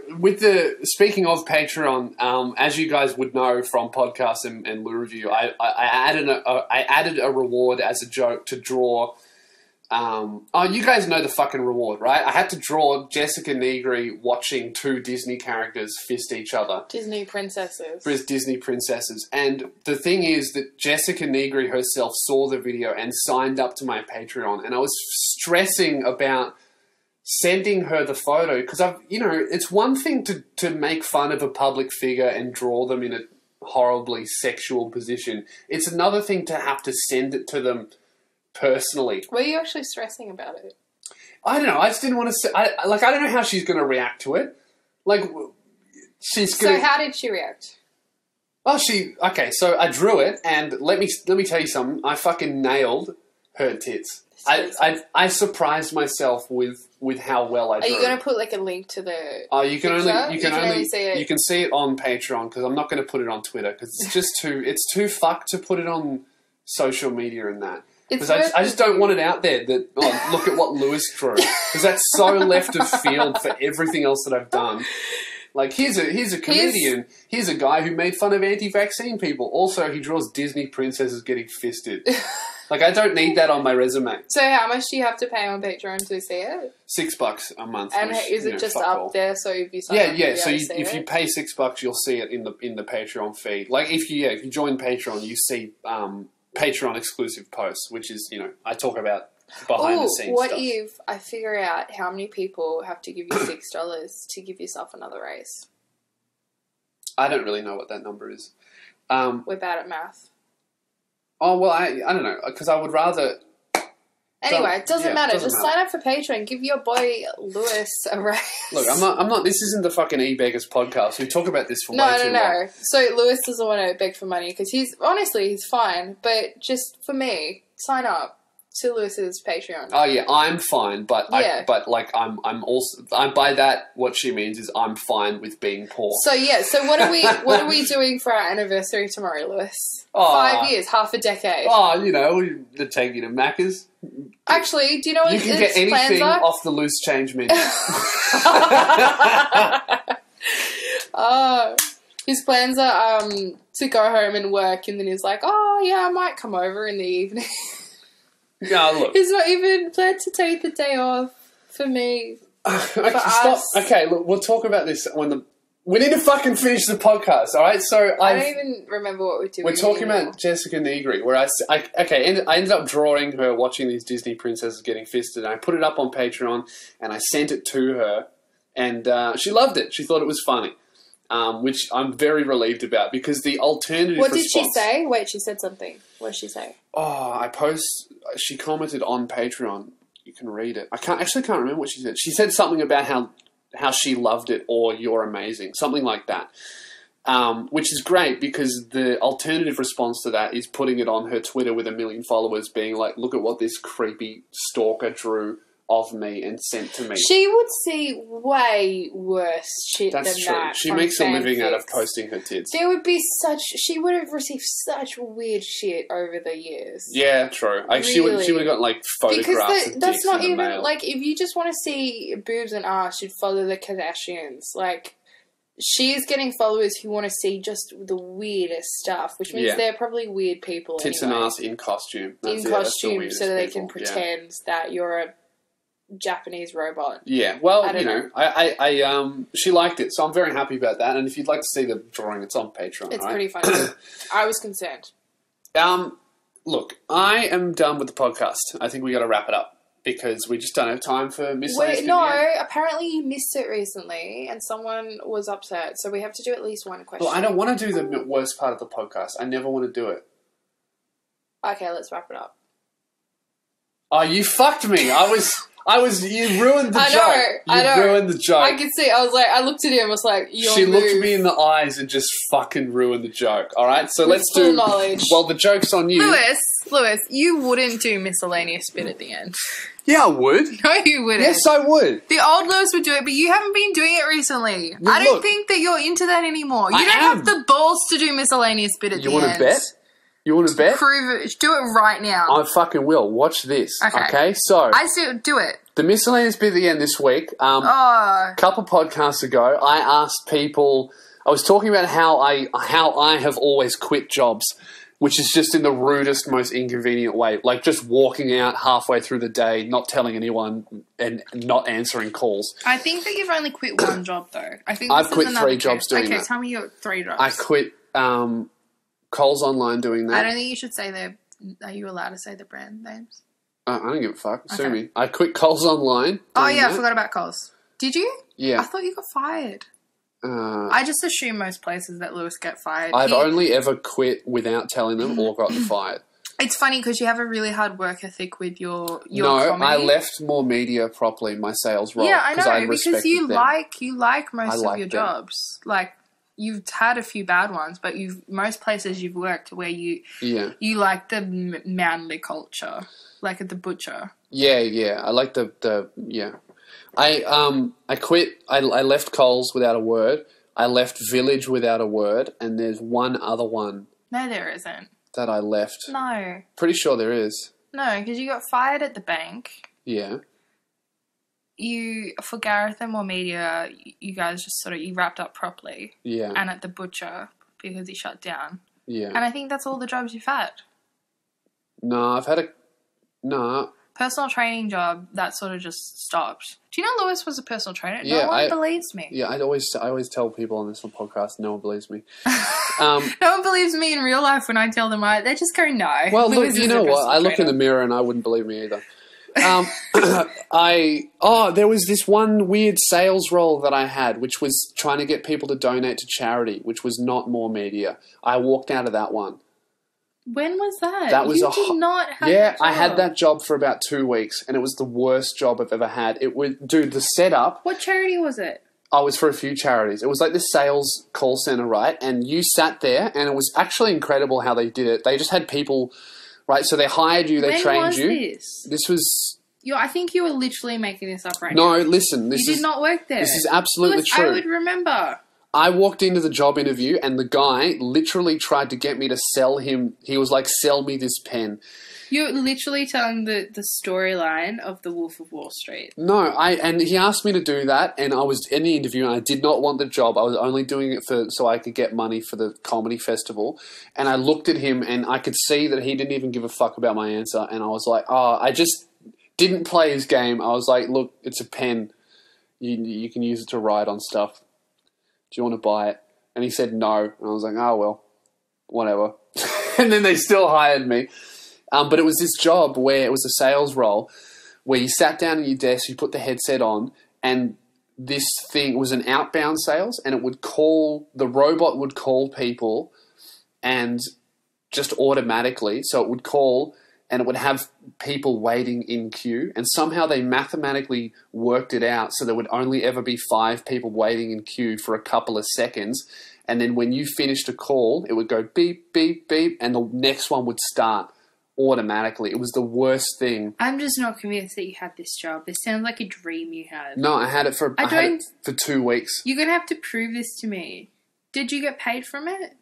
speaking of Patreon, as you guys would know from podcasts and Lou Review, I added a reward as a joke to draw. You guys know the fucking reward, right? I had to draw Jessica Negri watching two Disney characters fist each other. Disney princesses. Disney princesses. And the thing is that Jessica Negri herself saw the video and signed up to my Patreon. And I was stressing about sending her the photo because it's one thing to make fun of a public figure and draw them in a horribly sexual position. It's another thing to have to send it to them personally. Were you actually stressing about it? I don't know. I just didn't want to say... I don't know how she's going to react to it. So how did she react? Well, okay, so I drew it, and let me tell you something. I fucking nailed her tits. I surprised myself with how well I drew. Are you going to put like a link to the? Oh, you can only see it. You can see it on Patreon because I'm not going to put it on Twitter because it's just too fucked to put it on social media and that. Because I just don't want it out there that look at what Lewis drew because that's so left of field for everything else that I've done. Like here's a comedian. Here's a guy who made fun of anti-vaccine people. Also, he draws Disney princesses getting fisted. Like, I don't need that on my resume. So how much do you have to pay on Patreon to see it? $6 a month. And which, is it just up there so if you sign up, yeah. So if you pay $6, you'll see it in the Patreon feed. Like, if you join Patreon, you see Patreon exclusive posts, which is, I talk about behind the scenes what stuff. if I figure out how many people have to give you $6 to give yourself another race? I don't really know what that number is. We're bad at math. Oh, well, I don't know, because I would rather... Anyway, it doesn't matter. Just sign up for Patreon. Give your boy Lewis a raise. Look, I'm not... This isn't the fucking e-beggars podcast. We talk about this for way too long. No. So Lewis doesn't want to beg for money because he's fine. But just for me, sign up to Lewis's Patreon. Oh yeah, I'm fine, but I'm also by that what she means is I'm fine with being poor. So what are we doing for our anniversary tomorrow, Lewis? 5 years, half a decade. Oh, we're taking you to Macca's. Actually, do you know what you can get anything off the loose change menu? His plans are to go home and work, and then he's like, "Oh yeah, I might come over in the evening." No, look. He's not even planned to take the day off for me. Stop. Okay, look, we'll talk about this when we need to fucking finish the podcast, alright? So I don't even remember what we're doing. We're talking about Jessica Negri, where I ended up drawing her watching these Disney princesses getting fisted, and I put it up on Patreon, and I sent it to her, and she loved it. She thought it was funny. Which I'm very relieved about because the alternative What did response... she say? Wait, she said something. What did she say? Oh, she commented on Patreon. You can read it. I can't remember what she said. She said something about how she loved it or you're amazing. Something like that. Which is great because the alternative response to that is putting it on her Twitter with 1 million followers being like, look at what this creepy stalker drew of me and sent to me. She would see way worse shit than That's true. that. She makes a living out of posting her tits. She would have received such weird shit over the years. Yeah, true. Like, really? She would have got like photographs of that's dicks not in the even mail. like if you just want to see boobs and ass, you'd follow the Kardashians. Like she's getting followers who want to see just the weirdest stuff, which means they're probably weird people. Tits anyway. and ass in costume. That's the so that they can pretend that you're a Japanese robot. Yeah, well, I she liked it, so I'm very happy about that. And if you'd like to see the drawing, it's on Patreon. It's pretty funny. I was concerned. Look, I am done with the podcast. I think we got to wrap it up because we just don't have time for miscellaneous. Wait, no, apparently you missed it recently, and someone was upset. So we have to do at least one question. Well, I don't want to do the worst part of the podcast. I never want to do it. Okay, let's wrap it up. Oh, you fucked me. You ruined the joke. I know. You ruined the joke. I could see. I looked at him. I was like, she looked me in the eyes and just fucking ruined the joke. All right, so let's do. Knowledge. Well, the joke's on you, Lewis. You wouldn't do miscellaneous bit at the end. Yeah, I would. No, you wouldn't. Yes, I would. The old Lewis would do it, but you haven't been doing it recently. I don't think that you're into that anymore. You don't have the balls to do miscellaneous bit at the end. You want to bet? You want to bet? Prove it. Do it right now. I fucking will. Watch this. Okay, so I still do it. The miscellaneous bit at the end this week. A couple podcasts ago, I asked people. I was talking about how I have always quit jobs, which is just in the rudest, most inconvenient way, like just walking out halfway through the day, not telling anyone, and not answering calls. I think that you've only quit one job though. I think I've quit 3 jobs doing that. Okay, tell me your 3 jobs. I quit Coles Online doing that. I don't think you should say are you allowed to say the brand names? I don't give a fuck. Sue me. I quit Coles Online. Oh yeah, I forgot about Coles. Did you? Yeah. I thought you got fired. I just assume most places that Lewis get fired. I've only ever quit without telling them or gotten fired. It's funny because you have a really hard work ethic with your No, comedy. I left more media properly in my sales role. Yeah, I know, because you like most of your jobs. Like, you've had a few bad ones, but most places you've worked where you like the manly culture, like at the butcher. Yeah. I like the I quit. I left Coles without a word. I left Village without a word, and there's one other one. No, there isn't. That I left. No. Pretty sure there is. No, because you got fired at the bank. Yeah. For Gareth and More Media, you guys just sort of, you wrapped up properly. Yeah. And at the butcher, because he shut down. Yeah. And I think that's all the jobs you've had. No, I've had personal training job, that sort of just stopped. Do you know Lewis was a personal trainer? Yeah, no one believes me. Yeah, I always tell people on this podcast, no one believes me. No one believes me in real life when I tell them. They just go, no. Well, look, you know what? I look in the mirror and I wouldn't believe me either. There was this one weird sales role that I had, which was trying to get people to donate to charity, which was not More Media. I walked out of that one. When was that? That was you did not have that job. I had that job for about 2 weeks, and it was the worst job I've ever had. It was, dude, the setup. What charity was it? I was for a few charities. It was like this sales call center, right? And you sat there, and it was actually incredible how they did it. They just had people, right? So they hired you, they trained you. When was this? This was. I think you were literally making this up right now. now. No, listen. You did not work there. This is absolutely true. I would remember. I walked into the job interview and the guy literally tried to get me to sell him. He was like, sell me this pen. You're literally telling the storyline of The Wolf of Wall Street. No, and he asked me to do that, and I was in the interview and I did not want the job. I was only doing it so I could get money for the comedy festival. And I looked at him and I could see that he didn't even give a fuck about my answer. And I was like, I just didn't play his game. I was like, look, it's a pen. You can use it to write on stuff. Do you want to buy it? And he said no. And I was like, oh, well, whatever. And then they still hired me. But it was this job where it was a sales role where you sat down at your desk, you put the headset on, and this thing was an outbound sales, and the robot would call people and just automatically. So it would call and it would have people waiting in queue, and somehow they mathematically worked it out so there would only ever be 5 people waiting in queue for a couple of seconds, and then when you finished a call, it would go beep, beep, beep, and the next one would start automatically. It was the worst thing. I'm just not convinced that you had this job. This sounds like a dream you had. No, I had it for 2 weeks. You're going to have to prove this to me. Did you get paid from it?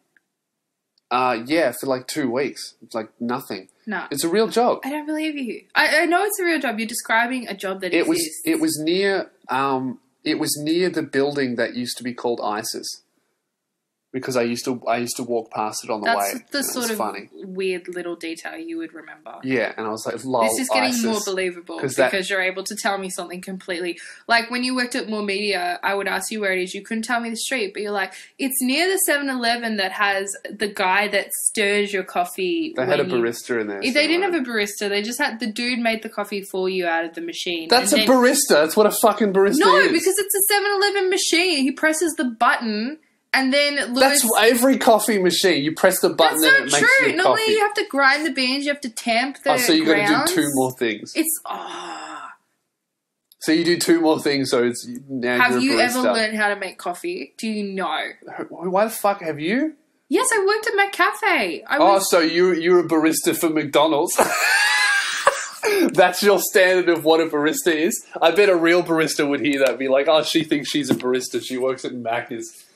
Yeah, for like 2 weeks. It's like nothing. No. It's a real job. I don't believe you. I know it's a real job. You're describing a job that exists. It was near the building that used to be called ISIS. Because I used to walk past it on the way. That's the sort of funny. Weird little detail you would remember. Yeah, and I was like, lol, this is getting ISIS. more believable because you're able to tell me something completely. Like when you worked at More Media, I would ask you where it is. You couldn't tell me the street, but you're like, it's near the 7-Eleven that has the guy that stirs your coffee. They had a barista in there. They didn't have a barista. They just had the dude made the coffee for you out of the machine. That's a barista. That's what a fucking barista is. No, because it's a 7-Eleven machine. He presses the button. And then Lewis... That's every coffee machine. You press the button and it makes you coffee. Normally you have to grind the beans, you have to tamp the so you got grounds. to do 2 more things. It's... So you do 2 more things, so it's now Have you're a barista. you ever learned how to make coffee? Do you know? Why the fuck have you? Yes, I worked at McCafe. So you're a barista for McDonald's? That's your standard of what a barista is? I bet a real barista would hear that and be like, oh, she thinks she's a barista. She works at Macca's.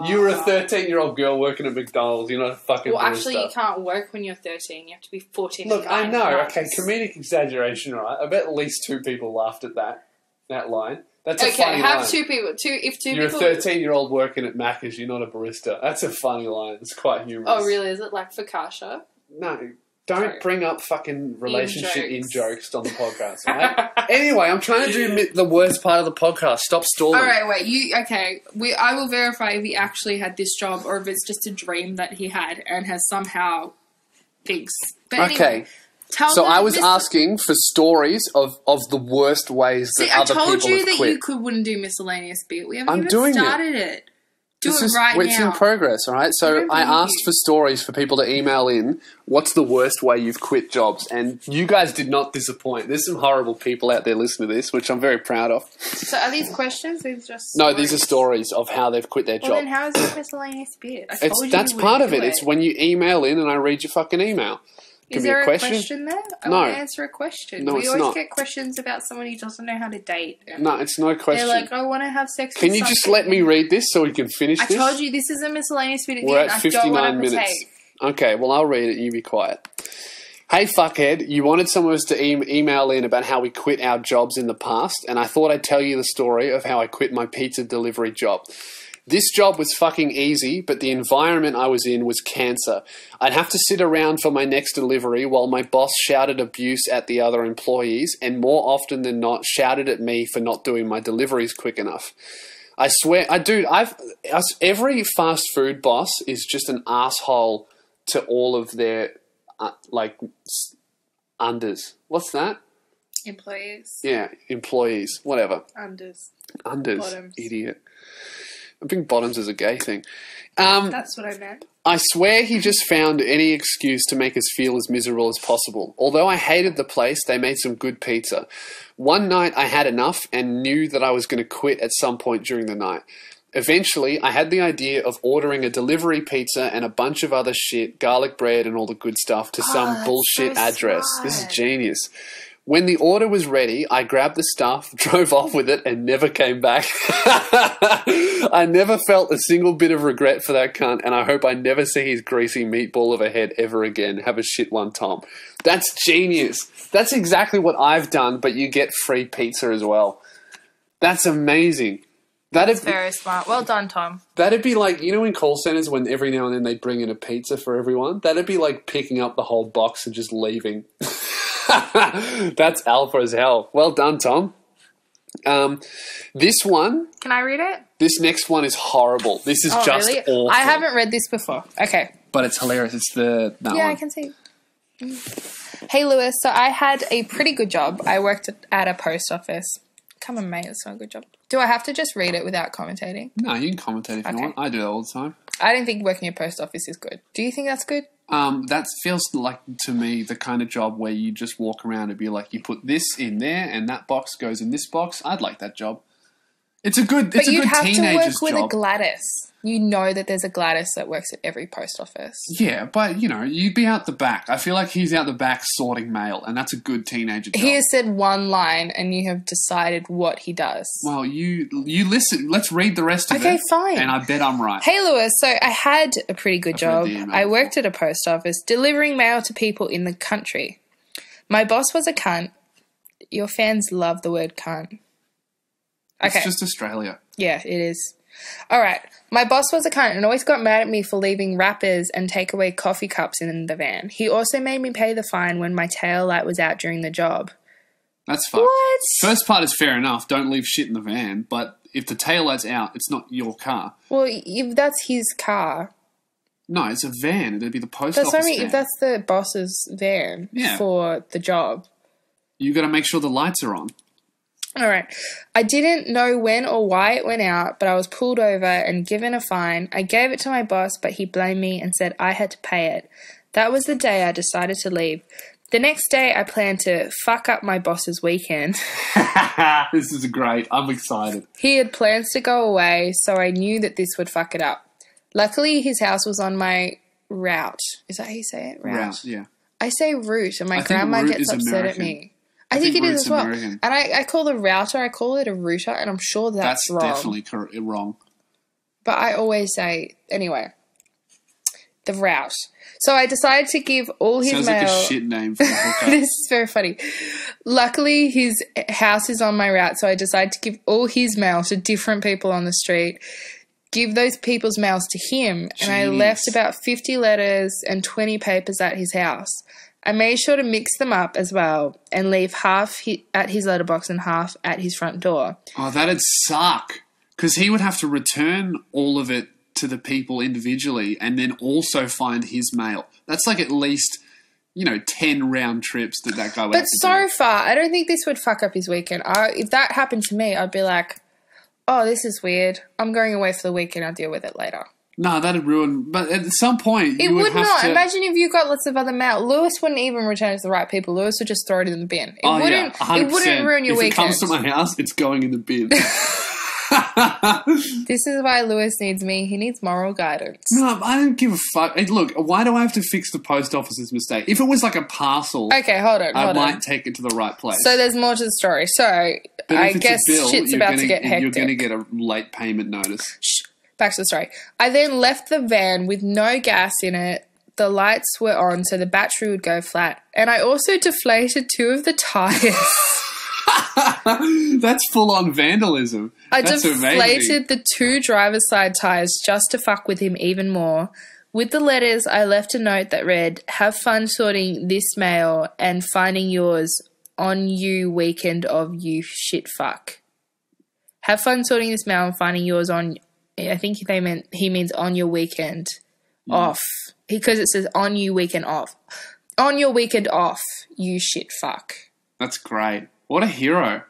You're a 13-year-old girl working at McDonald's. You're not a fucking barista. Well, actually, you can't work when you're 13. You have to be 14. Look, I know. Okay, comedic exaggeration, right? I bet at least 2 people laughed at that line. That's a funny line. Okay, 2 people. If 2 you're people... You're a 13-year-old working at Macca's. You're not a barista. That's a funny line. It's quite humorous. Oh, really? Is it like focaccia? No. Don't bring up fucking relationship in jokes on the podcast, right? Anyway, I'm trying to do the worst part of the podcast. Stop stalling. All right, wait. I will verify if he actually had this job or if it's just a dream that he had and has somehow thinks. But anyway, I was asking for stories of the worst ways that other people have quit. I told you that you wouldn't do miscellaneous bit. We haven't even started it. Do it right It's now. in progress, all right? So don't I believe asked you. for stories for people to email in. What's the worst way you've quit jobs? And you guys did not disappoint. There's some horrible people out there listening to this, which I'm very proud of. So are these questions? These just No, these are stories of how they've quit their Well, job. then how is this miscellaneous bit? I told you That's we part of wouldn't it. do It's when you email in and I read your fucking email. Is Can be there a question. there? I No. want to answer a question. No, we it's always not. get questions about someone who doesn't know how to date. No, it's no question. They're like, I want to have sex Can with you just something. let me read this so we can finish I this? told you this is a miscellaneous bit at the We're end. at I don't 59 want to minutes. partake. Okay, well, I'll read it. You be quiet. Hey, fuckhead, you wanted some of us to email in about how we quit our jobs in the past, and I thought I'd tell you the story of how I quit my pizza delivery job. This job was fucking easy, but the environment I was in was cancer. I'd have to sit around for my next delivery while my boss shouted abuse at the other employees, and more often than not, shouted at me for not doing my deliveries quick enough. I swear, every fast food boss is just an asshole to all of their, unders. What's that? Employees. Yeah, employees, whatever. Unders. Unders, idiot. I think bottoms is a gay thing. That's what I meant. I swear he just found any excuse to make us feel as miserable as possible. Although I hated the place, they made some good pizza. One night I had enough and knew that I was going to quit at some point during the night. Eventually, I had the idea of ordering a delivery pizza and a bunch of other shit, garlic bread and all the good stuff, to some bullshit so address. smart. This is genius. When the order was ready, I grabbed the stuff, drove off with it, and never came back. I never felt a single bit of regret for that cunt, and I hope I never see his greasy meatball of a head ever again. Have a shit one, Tom. That's genius. That's exactly what I've done, but you get free pizza as well. That's amazing. That's very smart. Well done, Tom. That'd be like, you know, in call centers when every now and then they bring in a pizza for everyone? That'd be like picking up the whole box and just leaving. That's alpha as hell. Well done, Tom. This one... Can I read it? This next one is horrible. This is just really? awful. I haven't read this before. Okay. But it's hilarious. It's that one. Yeah, I can see. Hey, Lewis. So I had a pretty good job. I worked at a post office. Come on, mate. It's not a good job. Do I have to just read it without commentating? No, you can commentate if you want. I do that all the time. I don't think working at a post office is good. Do you think that's good? That feels like, to me, the kind of job where you just walk around and be like, you put this in there and that box goes in this box. I'd like that job. It's a good teenager's job. But you'd have to work with a Gladys. You know that there's a Gladys that works at every post office. Yeah, but, you know, you'd be out the back. I feel like he's out the back sorting mail, and that's a good teenager job. He has said one line, and you have decided what he does. Well, you listen. Let's read the rest of it. Okay, fine. And I bet I'm right. Hey, Lewis. So I had a pretty good job. read the email I worked at a post office delivering mail to people in the country. My boss was a cunt. Your fans love the word cunt. Okay. It's just Australia. Yeah, it is. All right. My boss was a cunt and always got mad at me for leaving wrappers and takeaway coffee cups in the van. He also made me pay the fine when my tail light was out during the job. That's fucked. What? First part is fair enough. Don't leave shit in the van. But if the taillight's out, it's not your car. Well, if that's his car. No, it's a van. It'd be the post That's office what I mean. van. If that's the boss's van for the job. You got to make sure the lights are on. All right. I didn't know when or why it went out, but I was pulled over and given a fine. I gave it to my boss, but he blamed me and said I had to pay it. That was the day I decided to leave. The next day, I planned to fuck up my boss's weekend. This is great. I'm excited. He had plans to go away, so I knew that this would fuck it up. Luckily, his house was on my route. Is that how you say it? Route, yeah. I say route, and my think grandma route gets is upset American. at me. I think it is route's as well. American. And I call the router, I call it a router, and I'm sure that's wrong. Definitely wrong. But I always say, anyway, the route. So I decided to give all his Sounds mail. like a shit name for a hookup. This is very funny. Luckily, his house is on my route, so I decided to give all his mail to different people on the street, give those people's mails to him, and I left about 50 letters and 20 papers at his house. I made sure to mix them up as well and leave half at his letterbox and half at his front door. Oh, that'd suck. Because he would have to return all of it to the people individually and then also find his mail. That's like at least, 10 round trips that guy would But have to so do. far, I don't think this would fuck up his weekend. If that happened to me, I'd be like, oh, this is weird. I'm going away for the weekend. I'll deal with it later. No, that'd ruin. But at some point, It you would have not. to. Imagine if you got lots of other mail. Lewis wouldn't even return it to the right people. Lewis would just throw it in the bin. It wouldn't. 100%. It wouldn't ruin your if weekend. If it comes to my house, it's going in the bin. This is why Lewis needs me. He needs moral guidance. No, I don't give a fuck. Hey, look, why do I have to fix the post office's mistake? If it was like a parcel, Okay, hold on. I might take it to the right place. So there's more to the story. So But I if it's guess a bill, shit's about to get hectic. You're going to get a late payment notice. Shh. Back to the story. I then left the van with no gas in it. The lights were on, so the battery would go flat. And I also deflated 2 of the tires. That's full-on vandalism. That's deflated amazing. the 2 driver's side tires just to fuck with him even more. With the letters, I left a note that read, "Have fun sorting this mail and finding yours on you weekend of you shit fuck." Have fun sorting this mail and finding yours on... I think he means on your weekend off. Because it says on you weekend off. On your weekend off, you shit fuck. That's great. What a hero.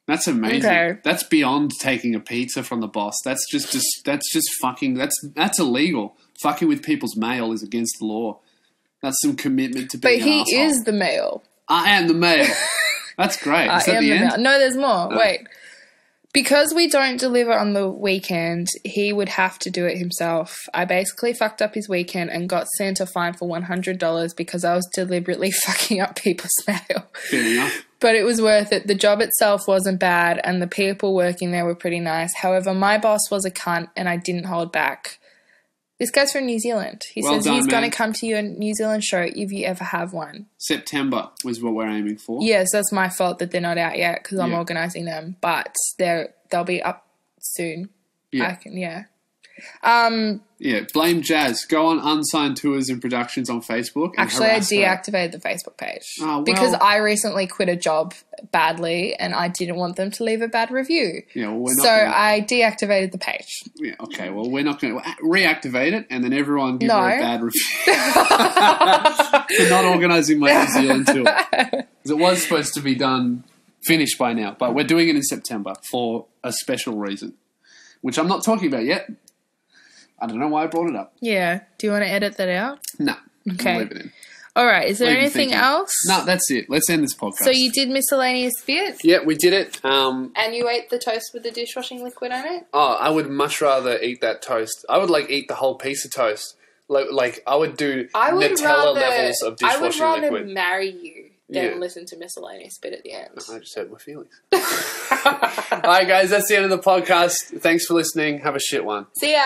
That's amazing. Okay. That's beyond taking a pizza from the boss. That's just fucking, that's illegal. Fucking with people's mail is against the law. That's some commitment to being But an he asshole. is the male. I am the male. That's great. Is that the end? Male. No, there's more. Oh. Wait. Because we don't deliver on the weekend, he would have to do it himself. I basically fucked up his weekend and got sent a fine for $100 because I was deliberately fucking up people's mail. Fair enough. But it was worth it. The job itself wasn't bad and the people working there were pretty nice. However, my boss was a cunt and I didn't hold back. This guy's from New Zealand. He Well says done, he's going man. to come to your New Zealand show if you ever have one. September was what we're aiming for. Yes, that's my fault that they're not out yet because I'm Yeah. organising them. But they'll be up soon. Yeah. Yeah, blame Jazz. Go on Unsigned Tours and Productions on Facebook. And Actually, I harass her. deactivated the Facebook page Oh, well. because I recently quit a job badly and I didn't want them to leave a bad review. Yeah, well, we're not So gonna- I deactivated the page. Yeah, okay, well, we're not going to reactivate it and then everyone give No. her a bad review for not organising my New Zealand tour. 'Cause it was supposed to be finished by now, but we're doing it in September for a special reason, which I'm not talking about yet. I don't know why I brought it up. Yeah. Do you want to edit that out? No. Okay. I'll leave it in. All right. Is there Leave it anything thinking. else? No, that's it. Let's end this podcast. So you did miscellaneous bit Yeah, we did it. and you ate the toast with the dishwashing liquid on it? I would much rather eat that toast. I would eat the whole piece of toast. Like I would do Nutella levels of dishwashing liquid. Marry you than Yeah. listen to miscellaneous bit at the end. I just hurt my feelings. All right, guys, that's the end of the podcast. Thanks for listening. Have a shit one. See ya.